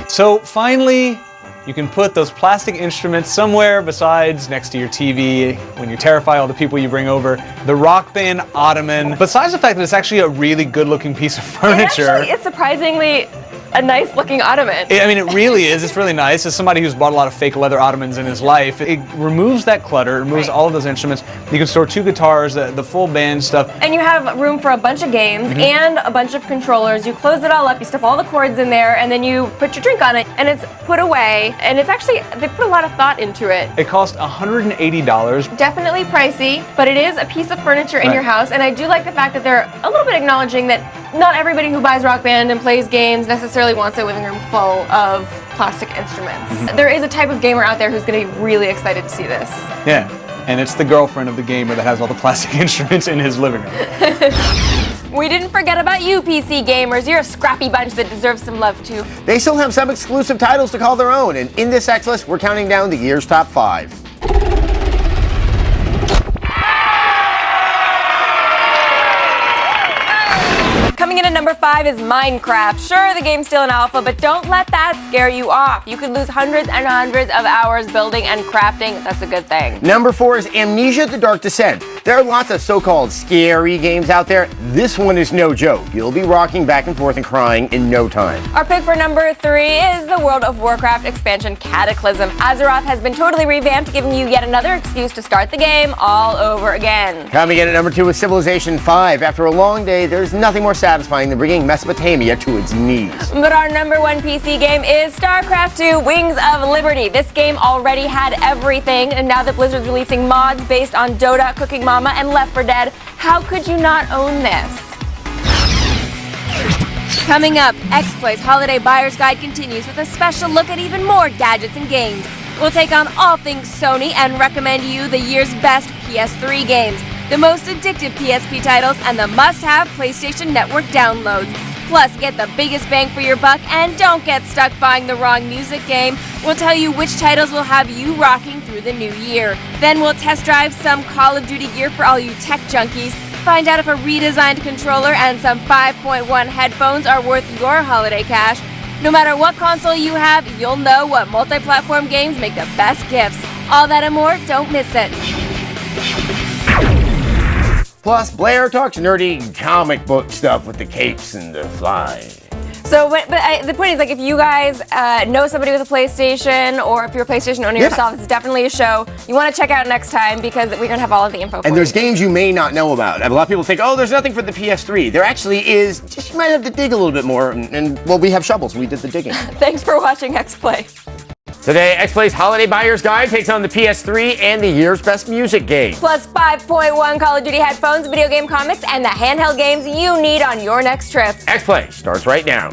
So finally, you can put those plastic instruments somewhere besides next to your TV when you terrify all the people you bring over. The Rock Band ottoman. Besides the fact that it's actually a really good-looking piece of furniture. It actually is surprisingly a nice-looking ottoman. I mean, it really is. It's really nice. As somebody who's bought a lot of fake leather ottomans in his life, it removes that clutter, it removes all of those instruments. You can store 2 guitars, the full band stuff. And you have room for a bunch of games and a bunch of controllers. You close it all up, you stuff all the cords in there, and then you put your drink on it, and it's put away. And it's actually, they put a lot of thought into it. It cost $180. Definitely pricey, but it is a piece of furniture in your house, and I do like the fact that they're a little bit acknowledging that not everybody who buys Rock Band and plays games necessarily wants their living room full of plastic instruments. There is a type of gamer out there who's going to be really excited to see this. Yeah, and it's the girlfriend of the gamer that has all the plastic instruments in his living room. We didn't forget about you, PC gamers. You're a scrappy bunch that deserves some love, too. They still have some exclusive titles to call their own, and in this X list, we're counting down the year's top 5. Coming in at number 5 is Minecraft. Sure, the game's still in alpha, but don't let that scare you off. You could lose hundreds and hundreds of hours building and crafting. That's a good thing. Number 4 is Amnesia: The Dark Descent. There are lots of so-called scary games out there. This one is no joke. You'll be rocking back and forth and crying in no time. Our pick for number 3 is the World of Warcraft expansion Cataclysm. Azeroth has been totally revamped, giving you yet another excuse to start the game all over again. Coming in at number 2 is Civilization 5. After a long day, there's nothing more satisfying than bringing Mesopotamia to its knees. But our number 1 PC game is StarCraft 2 Wings of Liberty. This game already had everything, and now that Blizzard's releasing mods based on Dota, Cooking Mama, and Left 4 Dead, how could you not own this? Coming up, Exploit's Holiday Buyer's Guide continues with a special look at even more gadgets and games. We'll take on all things Sony and recommend you the year's best PS3 games, the most addictive PSP titles, and the must-have PlayStation Network downloads. Plus, get the biggest bang for your buck and don't get stuck buying the wrong music game. We'll tell you which titles will have you rocking through the new year. Then we'll test drive some Call of Duty gear for all you tech junkies. Find out if a redesigned controller and some 5.1 headphones are worth your holiday cash. No matter what console you have, you'll know what multi-platform games make the best gifts. All that and more, don't miss it. Plus, Blair talks nerdy comic book stuff with the capes and the fly. So, the point is, like, if you guys know somebody with a PlayStation, or if you're a PlayStation owner yourself, it's definitely a show you want to check out next time, because we're going to have all of the info for And there's you. games you may not know about. A lot of people think, oh, there's nothing for the PS3. There actually is, just you might have to dig a little bit more. And well, we have shovels. We did the digging. Thanks for watching X-Play. Today, X-Play's Holiday Buyer's Guide takes on the PS3 and the year's best music game. Plus 5.1 Call of Duty headphones, video game comics, and the handheld games you need on your next trip. X-Play starts right now.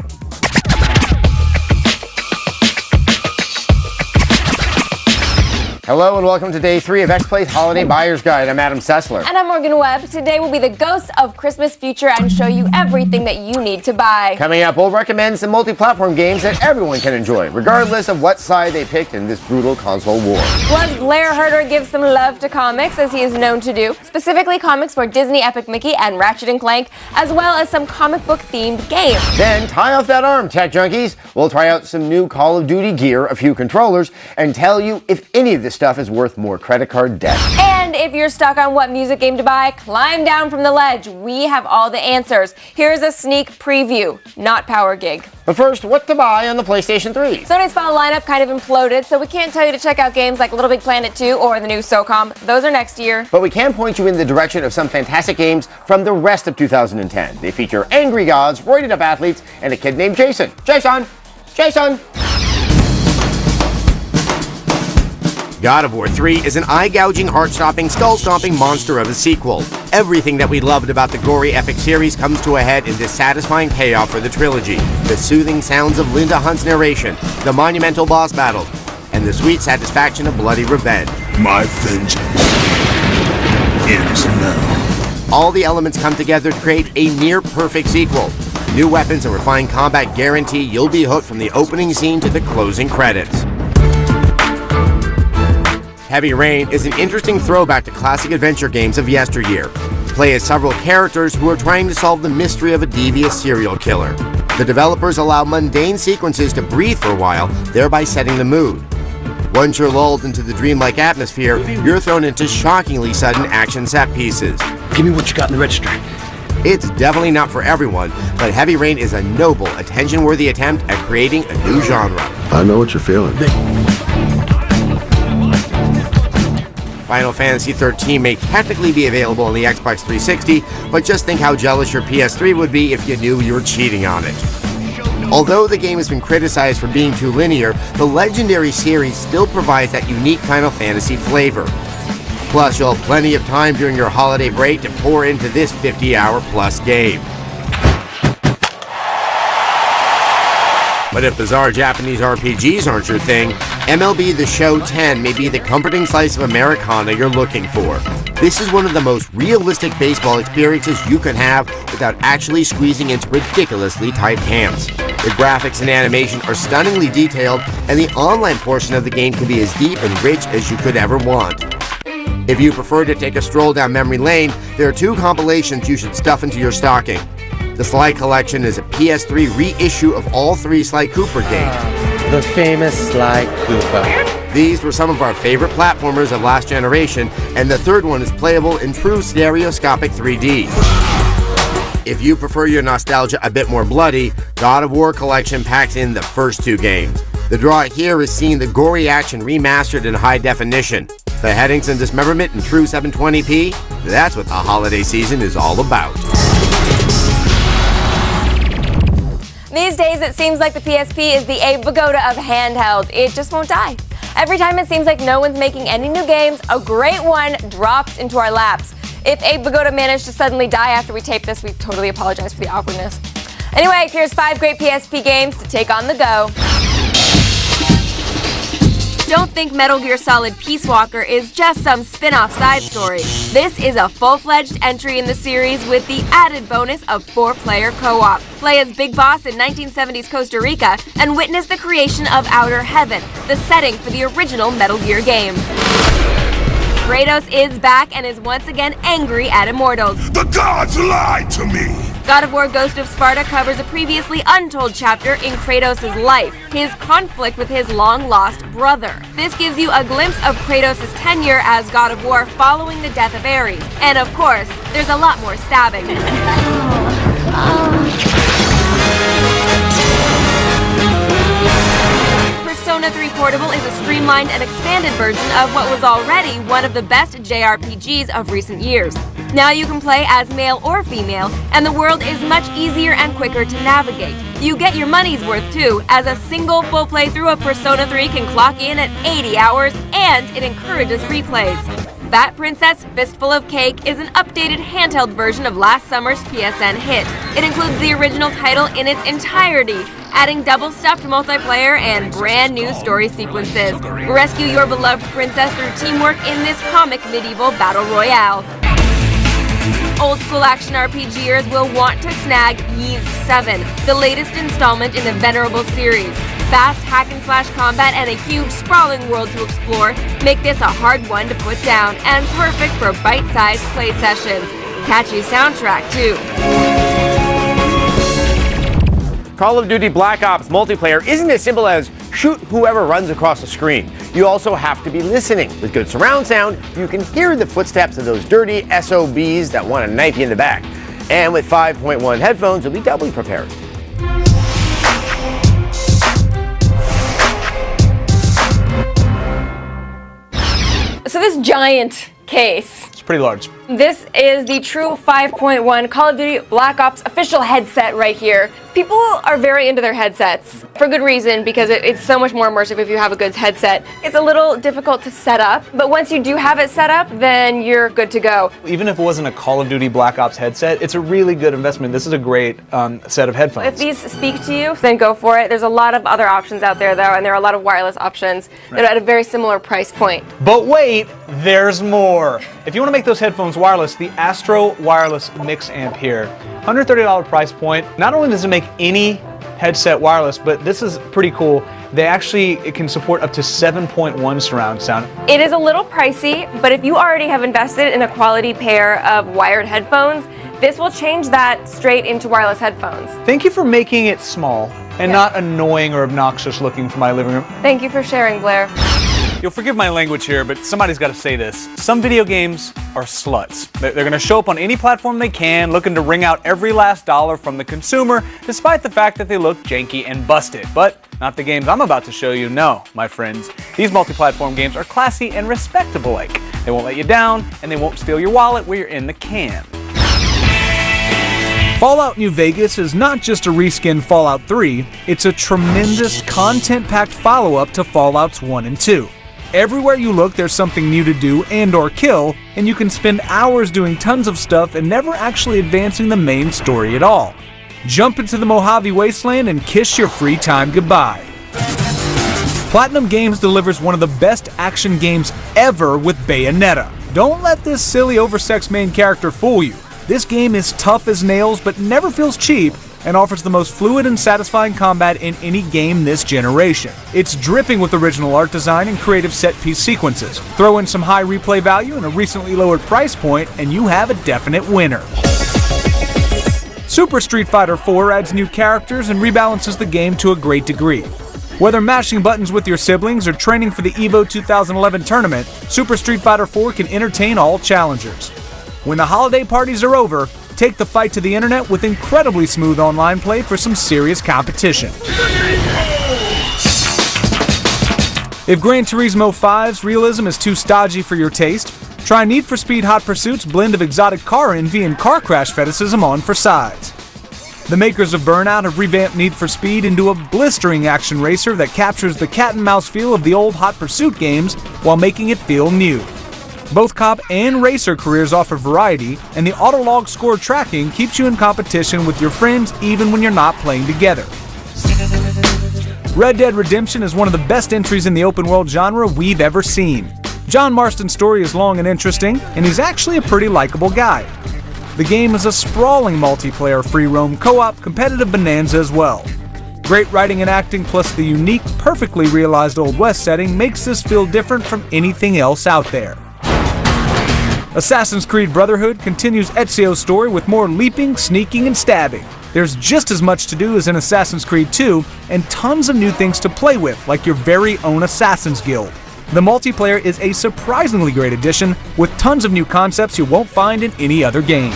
Hello and welcome to day 3 of X-Play's Holiday Buyer's Guide. I'm Adam Sessler. And I'm Morgan Webb. Today will be the ghosts of Christmas future and show you everything that you need to buy. Coming up, we'll recommend some multi-platform games that everyone can enjoy, regardless of what side they picked in this brutal console war. Plus, Blair Herter gives some love to comics, as he is known to do, specifically comics for Disney Epic Mickey and Ratchet & Clank, as well as some comic book themed games. Then, tie off that arm, tech junkies. We'll try out some new Call of Duty gear, a few controllers, and tell you if any of this stuff is worth more credit card debt. And if you're stuck on what music game to buy, climb down from the ledge. We have all the answers. Here's a sneak preview, not Power Gig. But first, what to buy on the PlayStation 3? Sony's fall lineup kind of imploded, so we can't tell you to check out games like Little Big Planet 2 or the new SOCOM. Those are next year. But we can point you in the direction of some fantastic games from the rest of 2010. They feature angry gods, roided up athletes, and a kid named Jason. Jason! God of War 3 is an eye-gouging, heart-stopping, skull-stomping monster of a sequel. Everything that we loved about the gory epic series comes to a head in this satisfying payoff for the trilogy. The soothing sounds of Linda Hunt's narration, the monumental boss battles, and the sweet satisfaction of bloody revenge. My vengeance ends now. All the elements come together to create a near-perfect sequel. New weapons and refined combat guarantee you'll be hooked from the opening scene to the closing credits. Heavy Rain is an interesting throwback to classic adventure games of yesteryear. Play as several characters who are trying to solve the mystery of a devious serial killer. The developers allow mundane sequences to breathe for a while, thereby setting the mood. Once you're lulled into the dreamlike atmosphere, you're thrown into shockingly sudden action set pieces. Give me what you got in the registry. It's definitely not for everyone, but Heavy Rain is a noble, attention-worthy attempt at creating a new genre. I know what you're feeling. Final Fantasy XIII may technically be available on the Xbox 360, but just think how jealous your PS3 would be if you knew you were cheating on it. Although the game has been criticized for being too linear, the legendary series still provides that unique Final Fantasy flavor. Plus, you'll have plenty of time during your holiday break to pour into this 50-hour-plus game. But if bizarre Japanese RPGs aren't your thing, MLB The Show 10 may be the comforting slice of Americana you're looking for. This is one of the most realistic baseball experiences you can have without actually squeezing into ridiculously tight hands. The graphics and animation are stunningly detailed, and the online portion of the game can be as deep and rich as you could ever want. If you prefer to take a stroll down memory lane, there are 2 compilations you should stuff into your stocking. The Sly Collection is a PS3 reissue of all 3 Sly Cooper games. The famous Sly Cooper. These were some of our favorite platformers of last generation, and the 3rd one is playable in true stereoscopic 3D. If you prefer your nostalgia a bit more bloody, God of War Collection packs in the first 2 games. The draw here is seeing the gory action remastered in high definition. Beheadings and dismemberment in true 720p, that's what the holiday season is all about. These days, it seems like the PSP is the Abe Vigoda of handhelds. It just won't die. Every time it seems like no one's making any new games, a great one drops into our laps. If Abe Vigoda managed to suddenly die after we tape this, we totally apologize for the awkwardness. Anyway, here's 5 great PSP games to take on the go. Don't think Metal Gear Solid Peace Walker is just some spin-off side story. This is a full-fledged entry in the series with the added bonus of 4-player co-op. Play as Big Boss in 1970s Costa Rica and witness the creation of Outer Heaven, the setting for the original Metal Gear game. Kratos is back and is once again angry at Immortals. The gods lied to me! God of War Ghost of Sparta covers a previously untold chapter in Kratos' life, his conflict with his long-lost brother. This gives you a glimpse of Kratos' tenure as God of War following the death of Ares. And of course, there's a lot more stabbing. Persona 3 Portable is a streamlined and expanded version of what was already one of the best JRPGs of recent years. Now you can play as male or female, and the world is much easier and quicker to navigate. You get your money's worth too, as a single full playthrough of Persona 3 can clock in at 80 hours, and it encourages replays. Bat Princess Fistful of Cake is an updated handheld version of last summer's PSN hit. It includes the original title in its entirety, adding double-stuffed multiplayer and brand new story sequences. Rescue your beloved princess through teamwork in this comic medieval battle royale. Old-school action RPGers will want to snag Ys 7, the latest installment in the venerable series. Fast hack-and-slash combat and a huge sprawling world to explore make this a hard one to put down, and perfect for bite-sized play sessions. Catchy soundtrack, too. Call of Duty Black Ops multiplayer isn't as simple as shoot whoever runs across the screen. You also have to be listening. With good surround sound, you can hear the footsteps of those dirty SOBs that want to knife you in the back. And with 5.1 headphones, you'll be doubly prepared. So this giant case. It's pretty large. This is the true 5.1 Call of Duty Black Ops official headset right here. People are very into their headsets, for good reason, because it's so much more immersive if you have a good headset. It's a little difficult to set up, but once you do have it set up, then you're good to go. Even if it wasn't a Call of Duty Black Ops headset, it's a really good investment. This is a great set of headphones. If these speak to you, then go for it. There's a lot of other options out there, though, and there are a lot of wireless options that are at a very similar price point. But wait, there's more. If you want to make those headphones wireless, the Astro Wireless Mix Amp here, $130 price point. Not only does it make any headset wireless, but this is pretty cool. It can support up to 7.1 surround sound. It is a little pricey, but if you already have invested in a quality pair of wired headphones, this will change that straight into wireless headphones. Thank you for making it small and not annoying or obnoxious looking for my living room. Thank you for sharing, Blair. You'll forgive my language here, but somebody's got to say this. Some video games are sluts. They're going to show up on any platform they can, looking to wring out every last dollar from the consumer, despite the fact that they look janky and busted. But not the games I'm about to show you. No, my friends. These multi-platform games are classy and respectable-like. They won't let you down, and they won't steal your wallet where you're in the can. Fallout New Vegas is not just a reskinned Fallout 3, it's a tremendous content-packed follow-up to Fallouts 1 and 2. Everywhere you look, there's something new to do and or kill, and you can spend hours doing tons of stuff and never actually advancing the main story at all. Jump into the Mojave Wasteland and kiss your free time goodbye. Platinum Games delivers one of the best action games ever with Bayonetta. Don't let this silly oversexed main character fool you. This game is tough as nails but never feels cheap, and offers the most fluid and satisfying combat in any game this generation. It's dripping with original art design and creative set-piece sequences. Throw in some high replay value and a recently lowered price point, and you have a definite winner. Super Street Fighter IV adds new characters and rebalances the game to a great degree. Whether mashing buttons with your siblings or training for the EVO 2011 tournament, Super Street Fighter IV can entertain all challengers. When the holiday parties are over, take the fight to the internet with incredibly smooth online play for some serious competition. If Gran Turismo 5's realism is too stodgy for your taste, try Need for Speed Hot Pursuit's blend of exotic car envy and car crash fetishism on for size. The makers of Burnout have revamped Need for Speed into a blistering action racer that captures the cat and mouse feel of the old Hot Pursuit games while making it feel new. Both cop and racer careers offer variety, and the autolog score tracking keeps you in competition with your friends even when you're not playing together. Red Dead Redemption is one of the best entries in the open world genre we've ever seen. John Marston's story is long and interesting, and he's actually a pretty likable guy. The game is a sprawling multiplayer free roam co-op competitive bonanza as well. Great writing and acting plus the unique, perfectly realized Old West setting makes this feel different from anything else out there. Assassin's Creed Brotherhood continues Ezio's story with more leaping, sneaking, and stabbing. There's just as much to do as in Assassin's Creed 2, and tons of new things to play with, like your very own Assassin's Guild. The multiplayer is a surprisingly great addition, with tons of new concepts you won't find in any other game.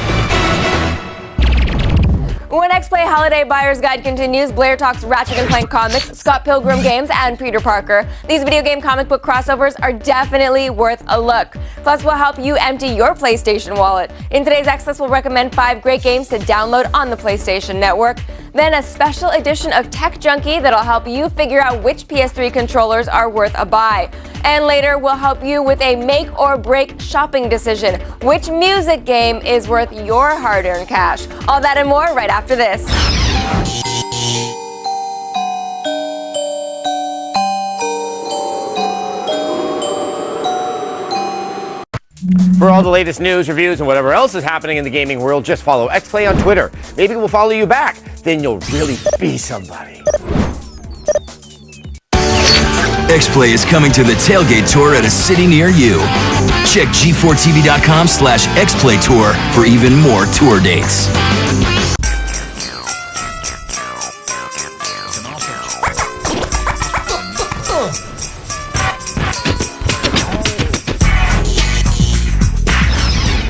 When X-Play Holiday Buyer's Guide continues, Blair talks Ratchet & Clank comics, Scott Pilgrim games, and Peter Parker. These video game comic book crossovers are definitely worth a look. Plus, we'll help you empty your PlayStation wallet. In today's X-List, we'll recommend 5 great games to download on the PlayStation Network. Then a special edition of Tech Junkie that'll help you figure out which PS3 controllers are worth a buy. And later, we'll help you with a make or break shopping decision. Which music game is worth your hard-earned cash? All that and more right after this. For all the latest news, reviews, and whatever else is happening in the gaming world, just follow XPlay on Twitter. Maybe we'll follow you back. Then you'll really be somebody. XPlay is coming to the tailgate tour at a city near you. Check G4tv.com/XPlay Tour for even more tour dates.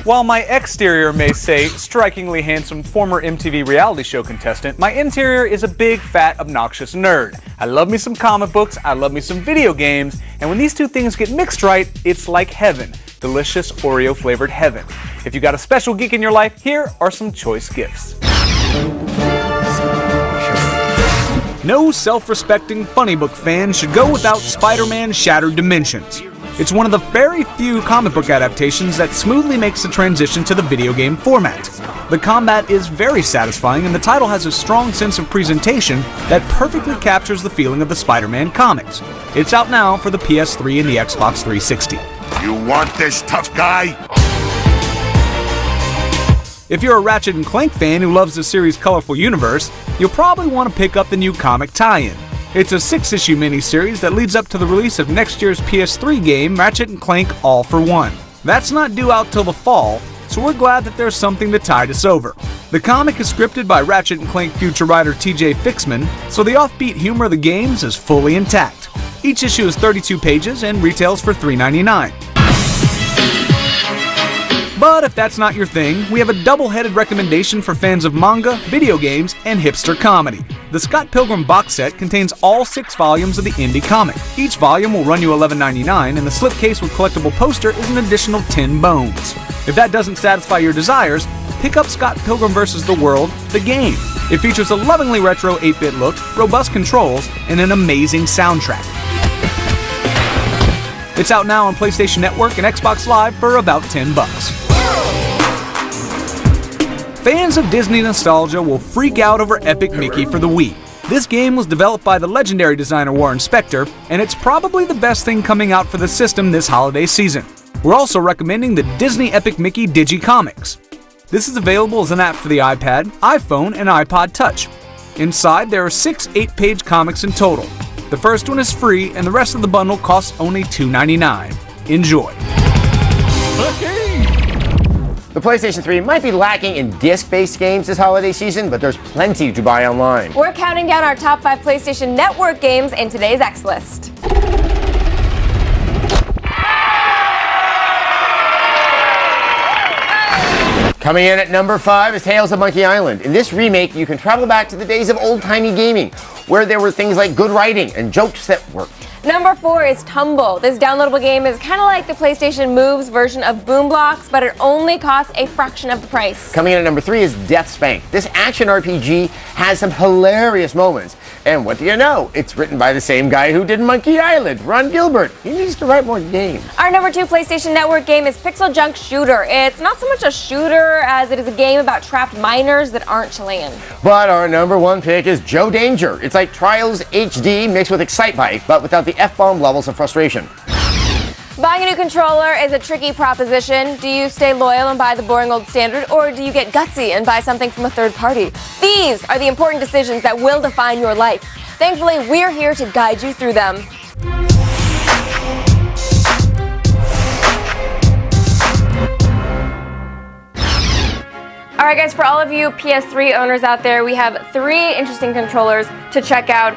While my exterior may say strikingly handsome former MTV reality show contestant, my interior is a big, fat, obnoxious nerd. I love me some comic books, I love me some video games, and when these two things get mixed right, it's like heaven. Delicious Oreo-flavored heaven. If you got a special geek in your life, here are some choice gifts. No self-respecting funny book fan should go without Spider-Man Shattered Dimensions. It's one of the very few comic book adaptations that smoothly makes the transition to the video game format. The combat is very satisfying, and the title has a strong sense of presentation that perfectly captures the feeling of the Spider-Man comics. It's out now for the PS3 and the Xbox 360. You want this, tough guy? If you're a Ratchet & Clank fan who loves the series' colorful universe, you'll probably want to pick up the new comic tie-in. It's a 6-issue miniseries that leads up to the release of next year's PS3 game, Ratchet & Clank All for One. That's not due out till the fall, so we're glad that there's something to tide us over. The comic is scripted by Ratchet & Clank future writer TJ Fixman, so the offbeat humor of the games is fully intact. Each issue is 32 pages and retails for $3.99. But if that's not your thing, we have a double-headed recommendation for fans of manga, video games, and hipster comedy. The Scott Pilgrim box set contains all 6 volumes of the indie comic. Each volume will run you $11.99, and the slipcase with collectible poster is an additional 10 bones. If that doesn't satisfy your desires, pick up Scott Pilgrim vs. the World, the game. It features a lovingly retro 8-bit look, robust controls, and an amazing soundtrack. It's out now on PlayStation Network and Xbox Live for about $10. Fans of Disney nostalgia will freak out over Epic Mickey for the Wii. This game was developed by the legendary designer Warren Spector, and it's probably the best thing coming out for the system this holiday season. We're also recommending the Disney Epic Mickey Digi-Comics. This is available as an app for the iPad, iPhone, and iPod Touch. Inside, there are 6 8-page comics in total. The first one is free, and the rest of the bundle costs only $2.99. Enjoy. The PlayStation 3 might be lacking in disc-based games this holiday season, but there's plenty to buy online. We're counting down our top 5 PlayStation Network games in today's X-List. Coming in at number 5 is Tales of Monkey Island. In this remake, you can travel back to the days of old-timey gaming, where there were things like good writing and jokes that worked. Number 4 is Tumble. This downloadable game is kind of like the PlayStation Move's version of Boom Blocks, but it only costs a fraction of the price. Coming in at number 3 is Death Spank. This action RPG has some hilarious moments. And what do you know? It's written by the same guy who did Monkey Island, Ron Gilbert. He needs to write more games. Our number 2 PlayStation Network game is Pixel Junk Shooter. It's not so much a shooter as it is a game about trapped miners that aren't Chilean. But our number 1 pick is Joe Danger. It's like Trials HD mixed with Excitebike, but without the F-bomb levels of frustration. Buying a new controller is a tricky proposition. Do you stay loyal and buy the boring old standard, or do you get gutsy and buy something from a third party? These are the important decisions that will define your life. Thankfully, we're here to guide you through them. All right, guys, for all of you PS3 owners out there, we have 3 interesting controllers to check out.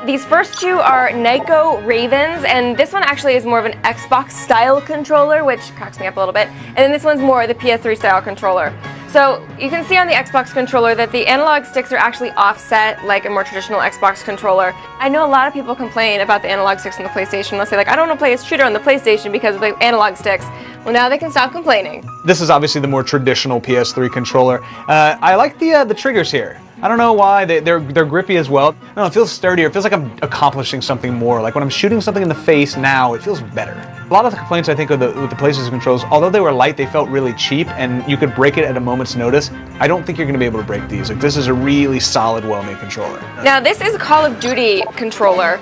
These first 2 are Nyko Ravens, and this one actually is more of an Xbox-style controller, which cracks me up a little bit. And then this one's more the PS3-style controller. So you can see on the Xbox controller that the analog sticks are actually offset like a more traditional Xbox controller. I know a lot of people complain about the analog sticks on the PlayStation. They'll say, like, I don't want to play a shooter on the PlayStation because of the analog sticks. Well, now they can stop complaining. This is obviously the more traditional PS3 controller. I like the triggers here. I don't know why, they're grippy as well. No, it feels sturdier, it feels like I'm accomplishing something more. Like when I'm shooting something in the face now, it feels better. A lot of the complaints I think with the PlayStation controls, although they were light, they felt really cheap and you could break it at a moment's notice. I don't think you're gonna be able to break these. Like this is a really solid, well-made controller. Now this is a Call of Duty controller.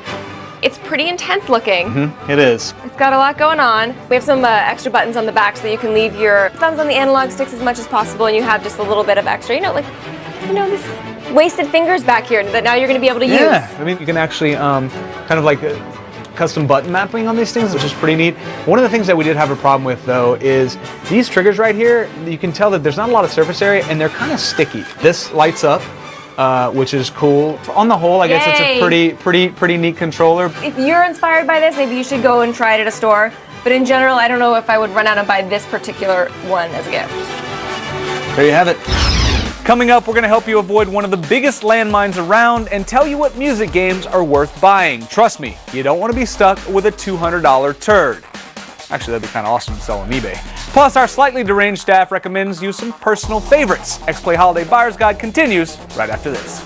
It's pretty intense looking. It is. It's got a lot going on. We have some extra buttons on the back so that you can leave your thumbs on the analog sticks as much as possible and you have just a little bit of extra, this wasted fingers back here that now you're going to be able to use. Yeah, I mean, you can actually kind of like custom button mapping on these things, which is pretty neat. One of the things that we did have a problem with, though, is these triggers right here, you can tell that there's not a lot of surface area, and they're kind of sticky. This lights up, which is cool. On the whole, I guess it's a pretty neat controller. If you're inspired by this, maybe you should go and try it at a store. But in general, I don't know if I would run out and buy this particular one as a gift. There you have it. Coming up, we're going to help you avoid one of the biggest landmines around and tell you what music games are worth buying. Trust me, you don't want to be stuck with a $200 turd. Actually, that'd be kind of awesome to sell on eBay. Plus, our slightly deranged staff recommends you some personal favorites. X-Play Holiday Buyer's Guide continues right after this.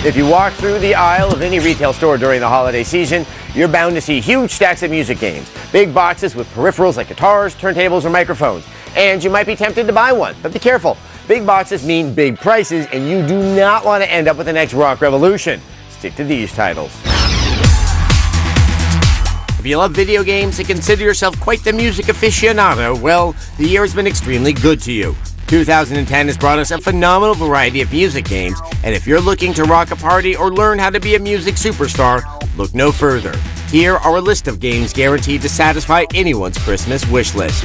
If you walk through the aisle of any retail store during the holiday season, you're bound to see huge stacks of music games. Big boxes with peripherals like guitars, turntables, or microphones. And you might be tempted to buy one, but be careful. Big boxes mean big prices, and you do not want to end up with the next rock revolution. Stick to these titles. If you love video games and consider yourself quite the music aficionado, well, the year has been extremely good to you. 2010 has brought us a phenomenal variety of music games, and if you're looking to rock a party or learn how to be a music superstar, look no further. Here are a list of games guaranteed to satisfy anyone's Christmas wish list.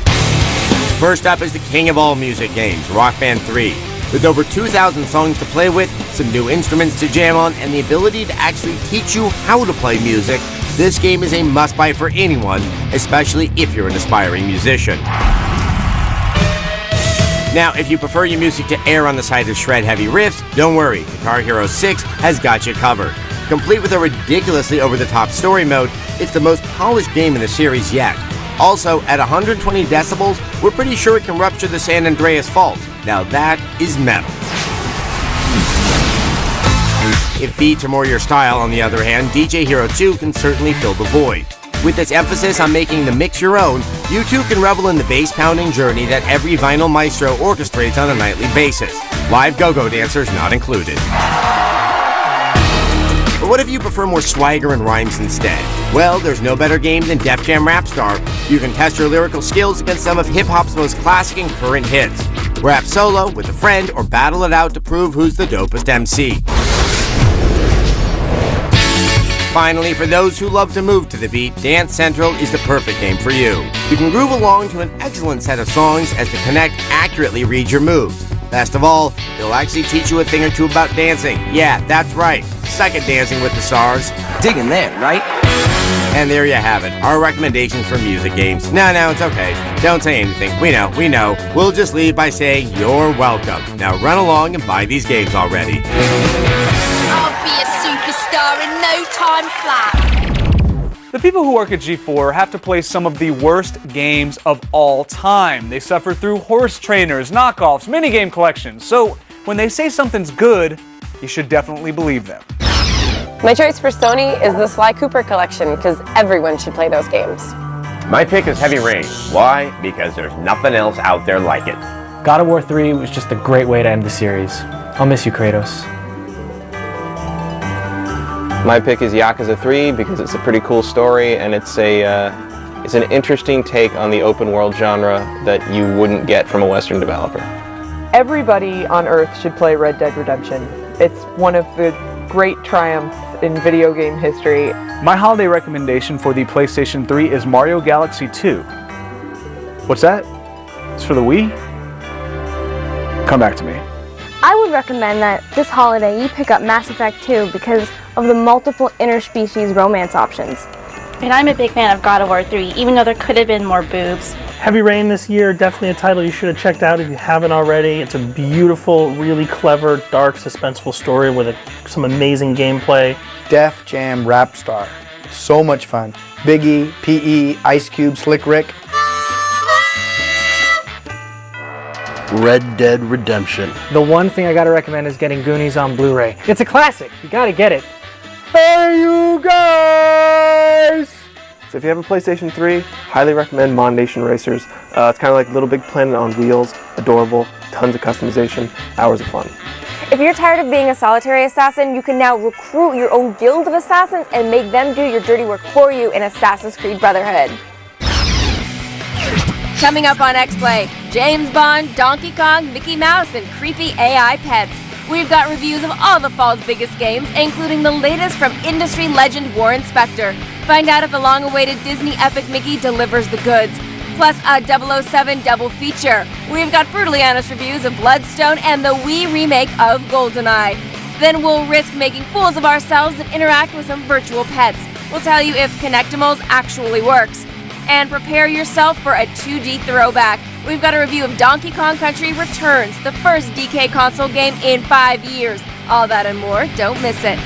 First up is the king of all music games, Rock Band 3. With over 2,000 songs to play with, some new instruments to jam on, and the ability to actually teach you how to play music, this game is a must-buy for anyone, especially if you're an aspiring musician. Now, if you prefer your music to err on the side of shred-heavy riffs, don't worry, Guitar Hero 6 has got you covered. Complete with a ridiculously over-the-top story mode, it's the most polished game in the series yet. Also, at 120 decibels, we're pretty sure it can rupture the San Andreas Fault. Now that is metal. If beats are more your style, on the other hand, DJ Hero 2 can certainly fill the void. With its emphasis on making the mix your own, you too can revel in the bass-pounding journey that every vinyl maestro orchestrates on a nightly basis. Live go-go dancers not included. But what if you prefer more swagger and rhymes instead? Well, there's no better game than Def Jam Rap Star. You can test your lyrical skills against some of hip-hop's most classic and current hits. Rap solo, with a friend, or battle it out to prove who's the dopest MC. Finally, for those who love to move to the beat, Dance Central is the perfect game for you. You can groove along to an excellent set of songs as the Connect accurately reads your moves. Best of all, it'll actually teach you a thing or two about dancing. Yeah, that's right. Second Dancing with the Stars. Digging that, right? And there you have it, our recommendations for music games. No, it's okay. Don't say anything. We know. We'll just leave by saying you're welcome. Now run along and buy these games already. I'll be a superstar in no time flat. The people who work at G4 have to play some of the worst games of all time. They suffer through horse trainers, knockoffs, minigame collections. So when they say something's good, you should definitely believe them. My choice for Sony is the Sly Cooper collection because everyone should play those games. My pick is Heavy Rain. Why? Because there's nothing else out there like it. God of War 3 was just a great way to end the series. I'll miss you, Kratos. My pick is Yakuza 3 because it's a pretty cool story and it's an interesting take on the open world genre that you wouldn't get from a Western developer. Everybody on Earth should play Red Dead Redemption. It's one of the great triumphs in video game history. My holiday recommendation for the PlayStation 3 is Mario Galaxy 2. What's that? It's for the Wii? Come back to me. I would recommend that this holiday you pick up Mass Effect 2 because of the multiple interspecies romance options. And I'm a big fan of God of War 3, even though there could have been more boobs. Heavy Rain this year, definitely a title you should have checked out if you haven't already. It's a beautiful, really clever, dark, suspenseful story with some amazing gameplay. Def Jam Rap Star. So much fun. Biggie, P.E., Ice Cube, Slick Rick. Red Dead Redemption. The one thing I gotta recommend is getting Goonies on Blu-ray. It's a classic. You gotta get it. Hey, you guys! So if you have a PlayStation 3, highly recommend Mon Nation Racers. It's kind of like Little Big Planet on wheels, adorable, tons of customization, hours of fun. If you're tired of being a solitary assassin, you can now recruit your own guild of assassins and make them do your dirty work for you in Assassin's Creed Brotherhood. Coming up on X-Play, James Bond, Donkey Kong, Mickey Mouse, and creepy AI pets. We've got reviews of all the fall's biggest games, including the latest from industry legend Warren Spector. Find out if the long-awaited Disney epic Mickey delivers the goods. Plus a 007 double feature. We've got brutally honest reviews of Bloodstone and the Wii remake of GoldenEye. Then we'll risk making fools of ourselves and interact with some virtual pets. We'll tell you if Connectimals actually works. And prepare yourself for a 2D throwback. We've got a review of Donkey Kong Country Returns, the first DK console game in 5 years. All that and more, don't miss it.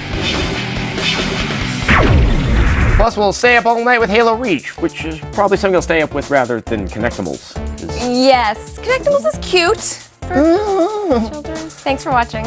Plus, we'll stay up all night with Halo Reach, which is probably something you'll stay up with rather than Connectimals. Yes, Connectimals is cute for children. Thanks for watching.